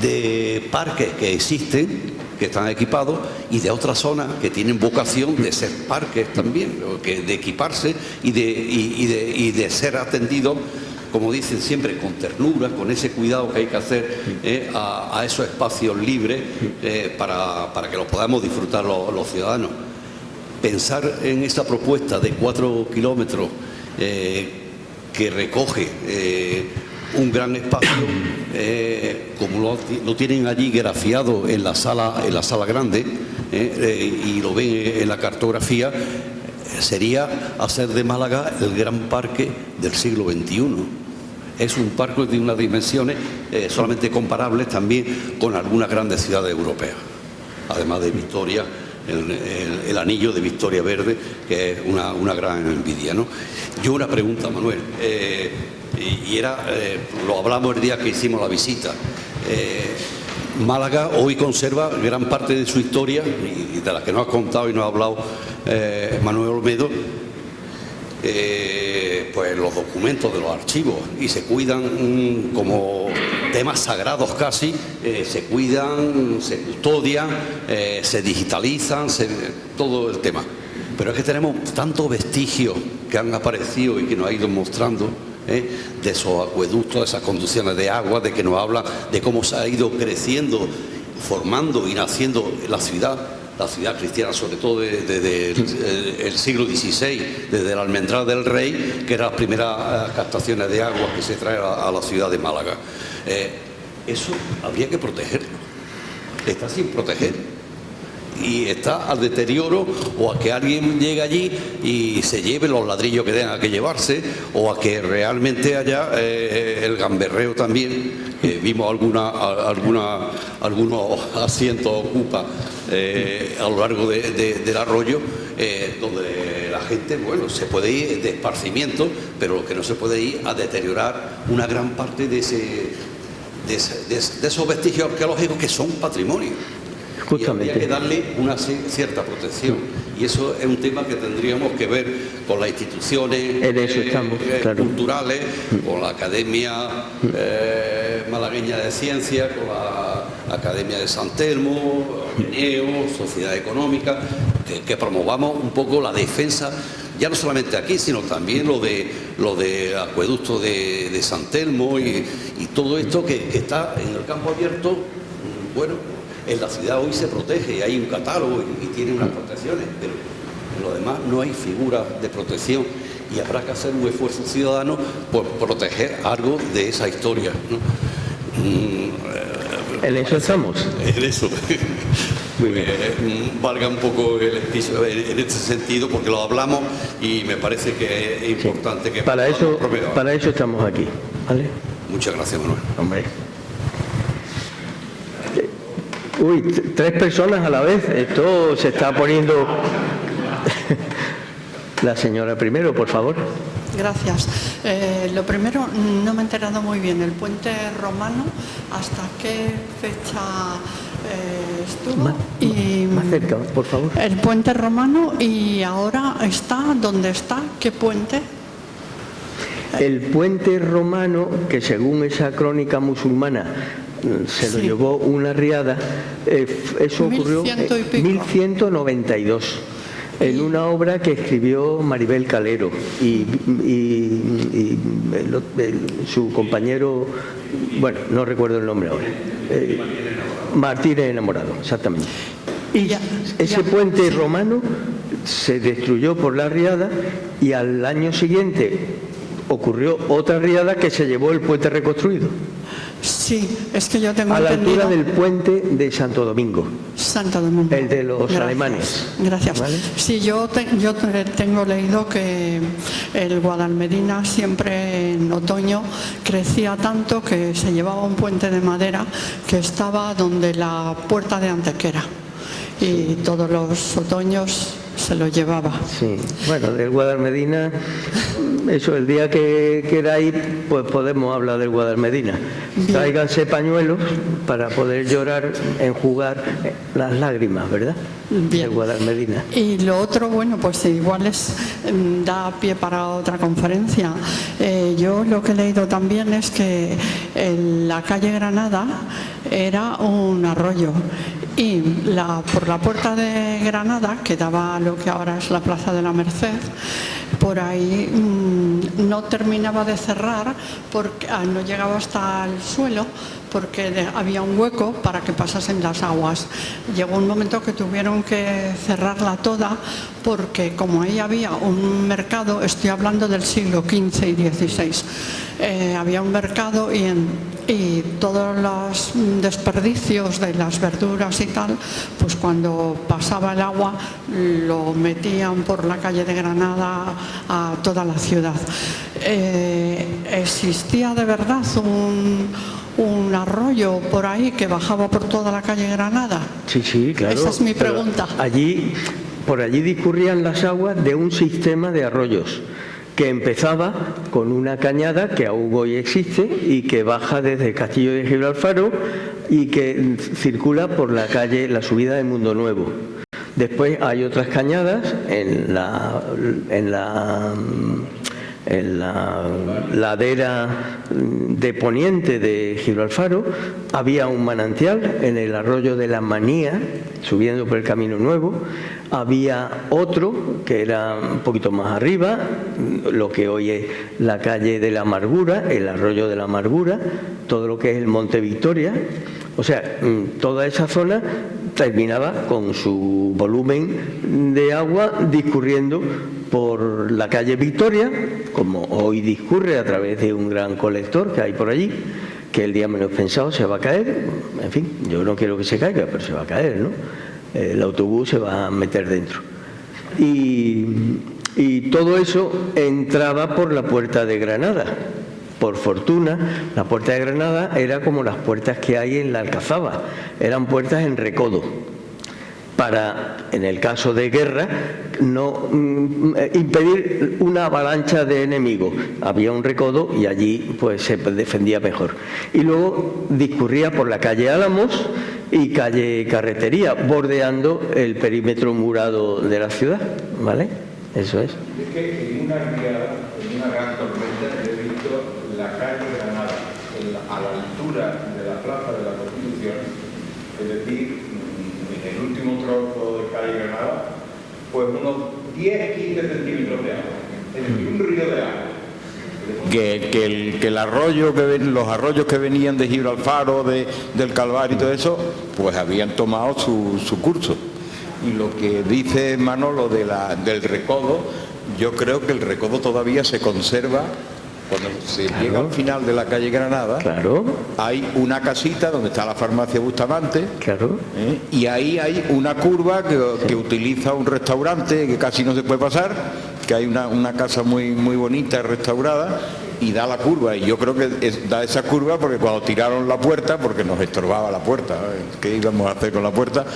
de parques que existen, que están equipados, y de otras zonas que tienen vocación de ser parques también, de equiparse y de ser atendidos, como dicen siempre, con ternura, con ese cuidado que hay que hacer a esos espacios libres para que los podamos disfrutar los ciudadanos. Pensar en esta propuesta de 4 kilómetros que recoge un gran espacio, como lo tienen allí grafiado en la sala grande, y lo ven en la cartografía, sería hacer de Málaga el gran parque del siglo XXI. Es un parque de unas dimensiones solamente comparables también con algunas grandes ciudades europeas, además de Victoria, el anillo de Victoria Verde, que es una gran envidia, ¿no? Yo una pregunta, Manuel, lo hablamos el día que hicimos la visita. Málaga hoy conserva gran parte de su historia, y de la que nos ha contado y nos ha hablado Manuel Olmedo, pues los documentos de los archivos, y se cuidan como temas sagrados casi, se cuidan, se custodian, se digitalizan, todo el tema. Pero es que tenemos tantos vestigios que han aparecido y que nos ha ido mostrando, de esos acueductos, de esas conducciones de agua, de que nos habla de cómo se ha ido creciendo, formando y naciendo la ciudad cristiana, sobre todo desde el siglo XVI, desde el Almendral del Rey, que eran las primeras captaciones de agua que se trae a la ciudad de Málaga. Eso habría que protegerlo. Está sin proteger. Y está al deterioro, o a que alguien llegue allí y se lleve los ladrillos que tenga que llevarse, o a que realmente haya el gamberreo también, que vimos algunos asientos ocupa a lo largo del arroyo, donde la gente, bueno, se puede ir de esparcimiento, pero lo que no se puede ir a deteriorar una gran parte de esos vestigios arqueológicos que son patrimonio. Justamente. Y habría que darle una cierta protección. Y eso es un tema que tendríamos que ver con las instituciones culturales, con la Academia Malagueña de Ciencias, con la Academia de San Telmo, Ateneo, Sociedad Económica, que promovamos un poco la defensa, ya no solamente aquí, sino también lo de acueducto de San Telmo y todo esto que está en el campo abierto. Bueno, en la ciudad hoy se protege, hay un catálogo y tiene unas protecciones, pero en lo demás no hay figura de protección, y habrá que hacer un esfuerzo ciudadano por proteger algo de esa historia, ¿no? En eso estamos. En eso. Muy bien. Valga un poco el episodio en este sentido, porque lo hablamos y me parece que es importante que... Para eso estamos aquí, ¿vale? Muchas gracias, Manuel. Hombre. Uy, 3 personas a la vez, esto se está poniendo... La señora primero, por favor. Gracias. Lo primero, no me he enterado muy bien. ¿El puente romano hasta qué fecha estuvo? Más cerca, por favor. El puente romano, y ahora está, ¿dónde está? ¿Qué puente? El puente romano, que según esa crónica musulmana se lo llevó una riada, eso ocurrió en 1192. En una obra que escribió Maribel Calero y su compañero, bueno, no recuerdo el nombre ahora, Martínez Enamorado, exactamente. Y ese puente romano se destruyó por la riada, y al año siguiente ocurrió otra riada que se llevó el puente reconstruido. Sí, es que yo tengo A la entendido... altura del puente de Santo Domingo. Santo Domingo. El de los Gracias. alemanes. Gracias. ¿Vale? Sí, yo tengo leído que el Guadalmedina siempre en otoño crecía tanto que se llevaba un puente de madera que estaba donde la puerta de Antequera. Y todos los otoños se lo llevaba. Sí, bueno, del Guadalmedina, eso, el día que queráis, pues podemos hablar del Guadalmedina. Tráiganse pañuelos para poder llorar, enjugar las lágrimas, ¿verdad? Bien. Del Guadalmedina. Y lo otro, bueno, pues igual da pie para otra conferencia. Yo lo que he leído también es que la calle Granada era un arroyo y por la puerta de Granada, que daba a lo que ahora es la Plaza de la Merced, por ahí no terminaba de cerrar, porque no llegaba hasta el suelo, porque había un hueco para que pasasen las aguas. Llegó un momento que tuvieron que cerrarla toda, porque como ahí había un mercado, estoy hablando del siglo XV y XVI, había un mercado y todos los desperdicios de las verduras y tal, pues cuando pasaba el agua lo metían por la calle de Granada a toda la ciudad. ¿Existía de verdad un arroyo por ahí que bajaba por toda la calle Granada? Sí, claro. Esa es mi pregunta. Por allí discurrían las aguas de un sistema de arroyos que empezaba con una cañada que aún hoy existe y que baja desde el Castillo de Gibraltar y que circula por la calle, la subida de Mundo Nuevo. Después hay otras cañadas en la ladera de poniente de Gibraltar. Había un manantial en el arroyo de la Manía, subiendo por el Camino Nuevo. Había otro que era un poquito más arriba, lo que hoy es la calle de la Amargura, el arroyo de la Amargura, todo lo que es el Monte Victoria. O sea, toda esa zona terminaba con su volumen de agua discurriendo por la calle Victoria, como hoy discurre a través de un gran colector que hay por allí, que el día menos pensado se va a caer. En fin, yo no quiero que se caiga, pero se va a caer, ¿no? El autobús se va a meter dentro. Y todo eso entraba por la puerta de Granada. Por fortuna, la puerta de Granada era como las puertas que hay en la Alcazaba, eran puertas en recodo, para, en el caso de guerra, no impedir una avalancha de enemigos. Había un recodo y allí pues se defendía mejor. Y luego discurría por la calle Álamos y calle Carretería, bordeando el perímetro murado de la ciudad, ¿vale? Eso es. Es que en una riada, en una gran tormenta, he visto la calle Granada a la altura de la Plaza de la Constitución, es decir, en el último trozo de calle Granada, pues unos 10-15 centímetros de agua, es decir, un río de agua. Que el arroyo, los arroyos que venían de Gibraltar, del Calvario y todo eso, pues habían tomado su curso. Y lo que dice Manolo del recodo, yo creo que el recodo todavía se conserva. Cuando se llega al final de la calle Granada, hay una casita donde está la farmacia Bustamante, y ahí hay una curva que utiliza un restaurante que casi no se puede pasar, que hay una casa muy bonita restaurada, y da la curva, y yo creo que da esa curva porque cuando tiraron la puerta, porque nos estorbaba la puerta, ¿qué íbamos a hacer con la puerta?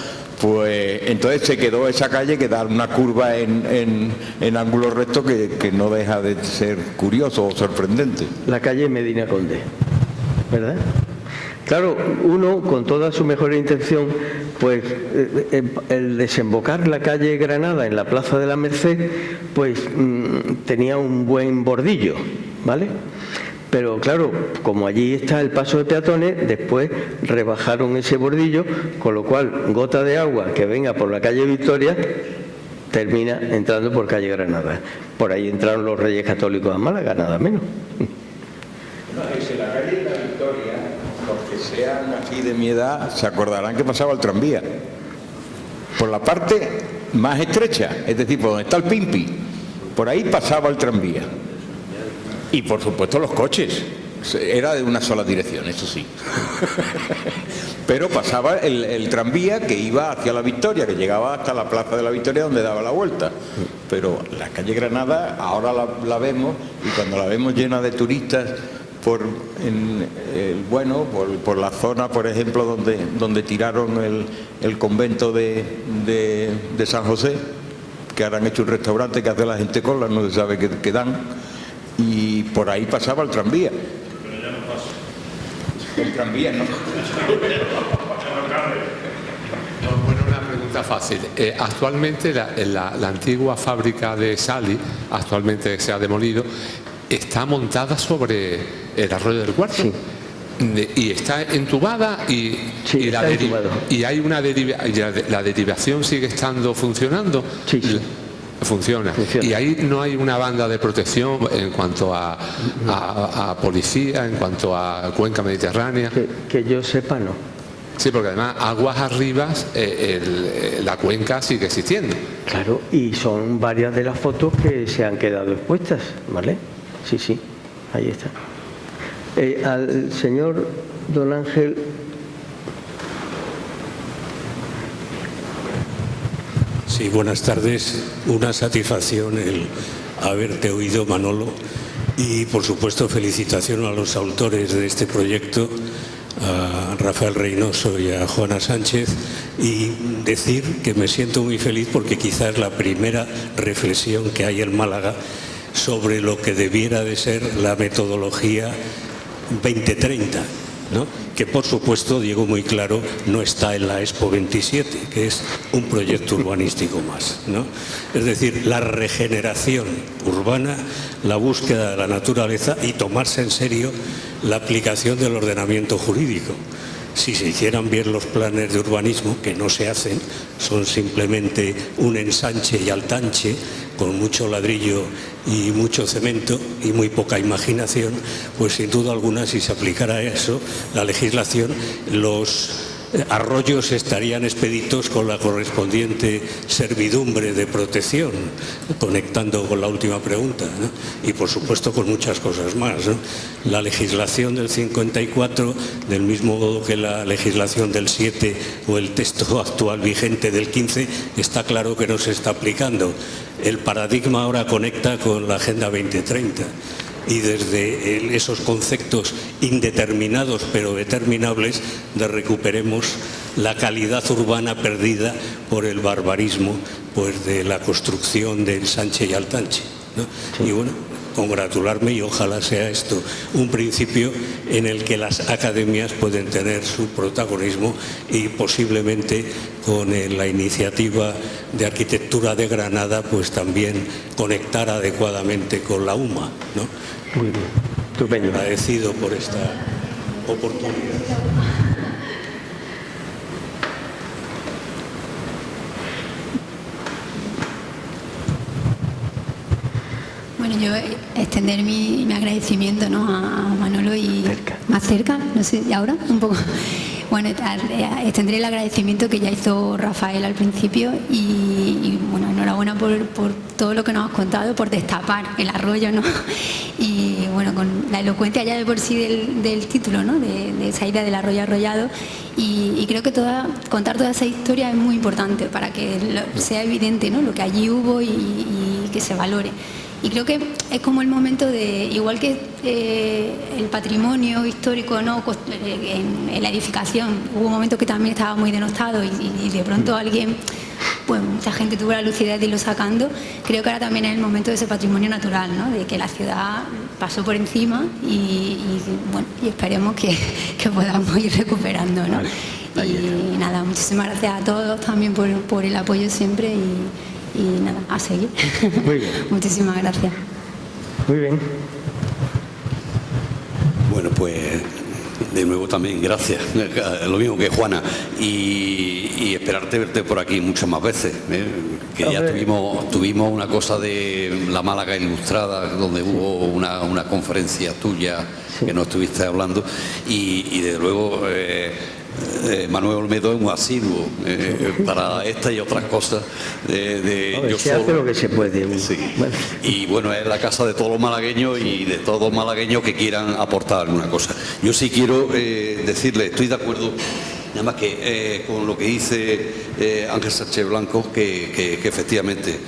Pues entonces se quedó esa calle que da una curva en ángulo recto que no deja de ser curioso o sorprendente. La calle Medina Conde, ¿verdad? Claro, uno con toda su mejor intención, pues el desembocar la calle Granada en la Plaza de la Merced, pues tenía un buen bordillo, ¿vale? Pero claro, como allí está el paso de peatones, después rebajaron ese bordillo, con lo cual gota de agua que venga por la calle Victoria termina entrando por calle Granada. Por ahí entraron los Reyes Católicos a Málaga, nada menos. No, es que la calle de la Victoria, los que sean así de mi edad, se acordarán que pasaba el tranvía. Por la parte más estrecha, es decir, por donde está el Pimpi, por ahí pasaba el tranvía. Y por supuesto los coches. Era de una sola dirección, eso sí. Pero pasaba el tranvía que iba hacia la Victoria, que llegaba hasta la Plaza de la Victoria donde daba la vuelta. Pero la calle Granada ahora la vemos, y cuando la vemos llena de turistas por la zona, por ejemplo, donde tiraron el convento de San José, que ahora han hecho un restaurante que hace la gente cola, no se sabe qué dan, y por ahí pasaba el tranvía. El tranvía, ¿no? Bueno, una pregunta fácil. Actualmente la antigua fábrica de Sally, actualmente se ha demolido, está montada sobre el arroyo del Cuarzo. Sí. Y está entubada y está entubado. Y hay una la derivación sigue estando funcionando. Sí. Funciona. Y ahí no hay una banda de protección en cuanto a policía, en cuanto a cuenca mediterránea. Que yo sepa, no. Sí, porque además aguas arriba la cuenca sigue existiendo. Claro, y son varias de las fotos que se han quedado expuestas, ¿vale? Sí, ahí está. Al señor Don Ángel. Sí, buenas tardes. Una satisfacción el haberte oído, Manolo, y por supuesto felicitación a los autores de este proyecto, a Rafael Reynoso y a Juana Sánchez, y decir que me siento muy feliz porque quizás es la primera reflexión que hay en Málaga sobre lo que debiera de ser la metodología 2030, ¿no? Que por supuesto, digo muy claro, no está en la Expo 27, que es un proyecto urbanístico más, ¿no? Es decir, la regeneración urbana, la búsqueda de la naturaleza y tomarse en serio la aplicación del ordenamiento jurídico. Si se hicieran bien los planes de urbanismo, que no se hacen, son simplemente un ensanche y altanche con mucho ladrillo y mucho cemento y muy poca imaginación, pues sin duda alguna, si se aplicara eso, la legislación, los arroyos estarían expeditos con la correspondiente servidumbre de protección, conectando con la última pregunta, ¿no? Y por supuesto con muchas cosas más, ¿no? La legislación del 54, del mismo modo que la legislación del 7 o el texto actual vigente del 15, está claro que no se está aplicando. El paradigma ahora conecta con la Agenda 2030. Y desde esos conceptos indeterminados pero determinables de recuperemos la calidad urbana perdida por el barbarismo, pues de la construcción de ensanche y altanche, ¿no? Sí. Y bueno, congratularme, y ojalá sea esto un principio en el que las academias pueden tener su protagonismo, y posiblemente con la iniciativa de arquitectura de Granada pues también conectar adecuadamente con la UMA, ¿no? Muy bien, estupendo. Agradecido por esta oportunidad. Bueno, yo extender mi agradecimiento, ¿no?, a Manolo y más cerca, no sé, ¿y ahora? Un poco. Bueno, extendré el agradecimiento que ya hizo Rafael al principio y bueno, enhorabuena por todo lo que nos has contado, por destapar el arroyo, ¿no? Y bueno, con la elocuencia ya de por sí del título, ¿no?, de esa idea del arroyo arrollado, y creo que contar toda esa historia es muy importante para que sea evidente, ¿no?, lo que allí hubo y que se valore. Y creo que es como el momento de, igual que el patrimonio histórico, ¿no?, en la edificación, hubo un momento que también estaba muy denostado y de pronto alguien, pues mucha gente tuvo la lucidez de irlo sacando. Creo que ahora también es el momento de ese patrimonio natural, ¿no?, de que la ciudad pasó por encima y bueno, y esperemos que podamos ir recuperando, ¿no? Y nada, muchísimas gracias a todos también por el apoyo siempre y nada, a seguir. Muy bien. Muchísimas gracias. Muy bien. Bueno, pues de nuevo también gracias, lo mismo que Juana, y esperarte verte por aquí muchas más veces, ¿eh? Que ya tuvimos una cosa de la Málaga Ilustrada, donde hubo una conferencia tuya, sí, que no estuviste hablando, y desde luego Manuel Olmedo es un asiduo para esta y otras cosas. Se hace lo que se puede. Sí. Bueno. Y bueno, es la casa de todos los malagueños y de todos los malagueños que quieran aportar alguna cosa. Yo sí quiero decirle, estoy de acuerdo, nada más que con lo que dice Ángel Sánchez Blanco, que efectivamente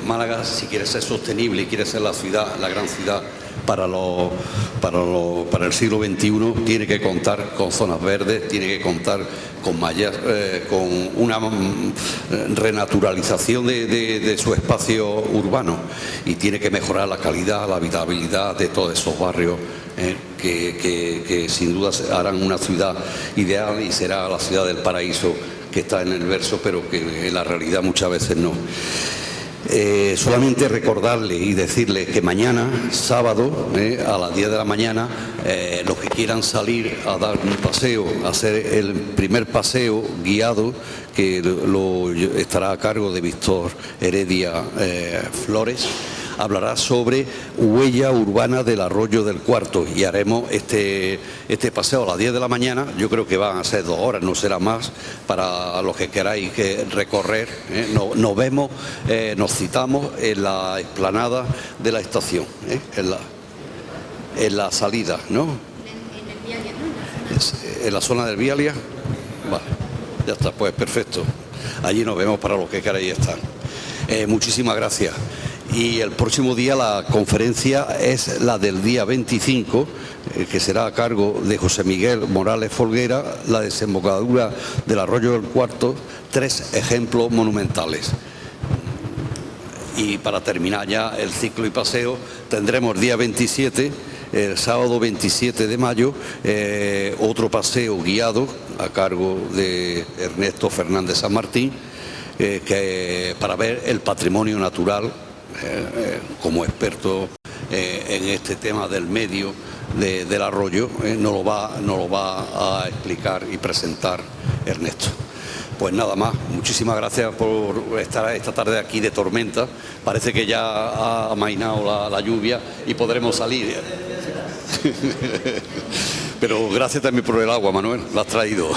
Málaga, si quiere ser sostenible y quiere ser la ciudad, la gran ciudad para el siglo XXI, tiene que contar con zonas verdes, tiene que contar con mallas, con una renaturalización de su espacio urbano, y tiene que mejorar la calidad, la habitabilidad de todos esos barrios que sin duda harán una ciudad ideal y será la ciudad del paraíso que está en el verso, pero que en la realidad muchas veces no. Solamente recordarle y decirle que mañana, sábado, a las 10 de la mañana, los que quieran salir a dar un paseo, a hacer el primer paseo guiado, que estará a cargo de Víctor Heredia Flores, hablará sobre huella urbana del Arroyo del Cuarto, y haremos este paseo a las 10 de la mañana. Yo creo que van a ser 2 horas, no será más, para los que queráis recorrer. Nos vemos, nos citamos en la explanada de la estación, en la salida, ¿no? En el Vialia, ¿no? En la zona del Vialia. Vale, ya está, pues perfecto. Allí nos vemos para los que queráis estar. Muchísimas gracias. Y el próximo día la conferencia es la del día 25, que será a cargo de José Miguel Morales Folguera, la desembocadura del Arroyo del Cuarto, 3 ejemplos monumentales. Y para terminar ya el ciclo y paseo, tendremos día 27, el sábado 27 de mayo, otro paseo guiado a cargo de Ernesto Fernández San Martín, para ver el patrimonio natural. Como experto en este tema del medio del arroyo, nos lo va a explicar y presentar Ernesto. Pues nada más, muchísimas gracias por estar esta tarde aquí de tormenta. Parece que ya ha amainado la lluvia y podremos salir. Pero gracias también por el agua, Manuel, la has traído.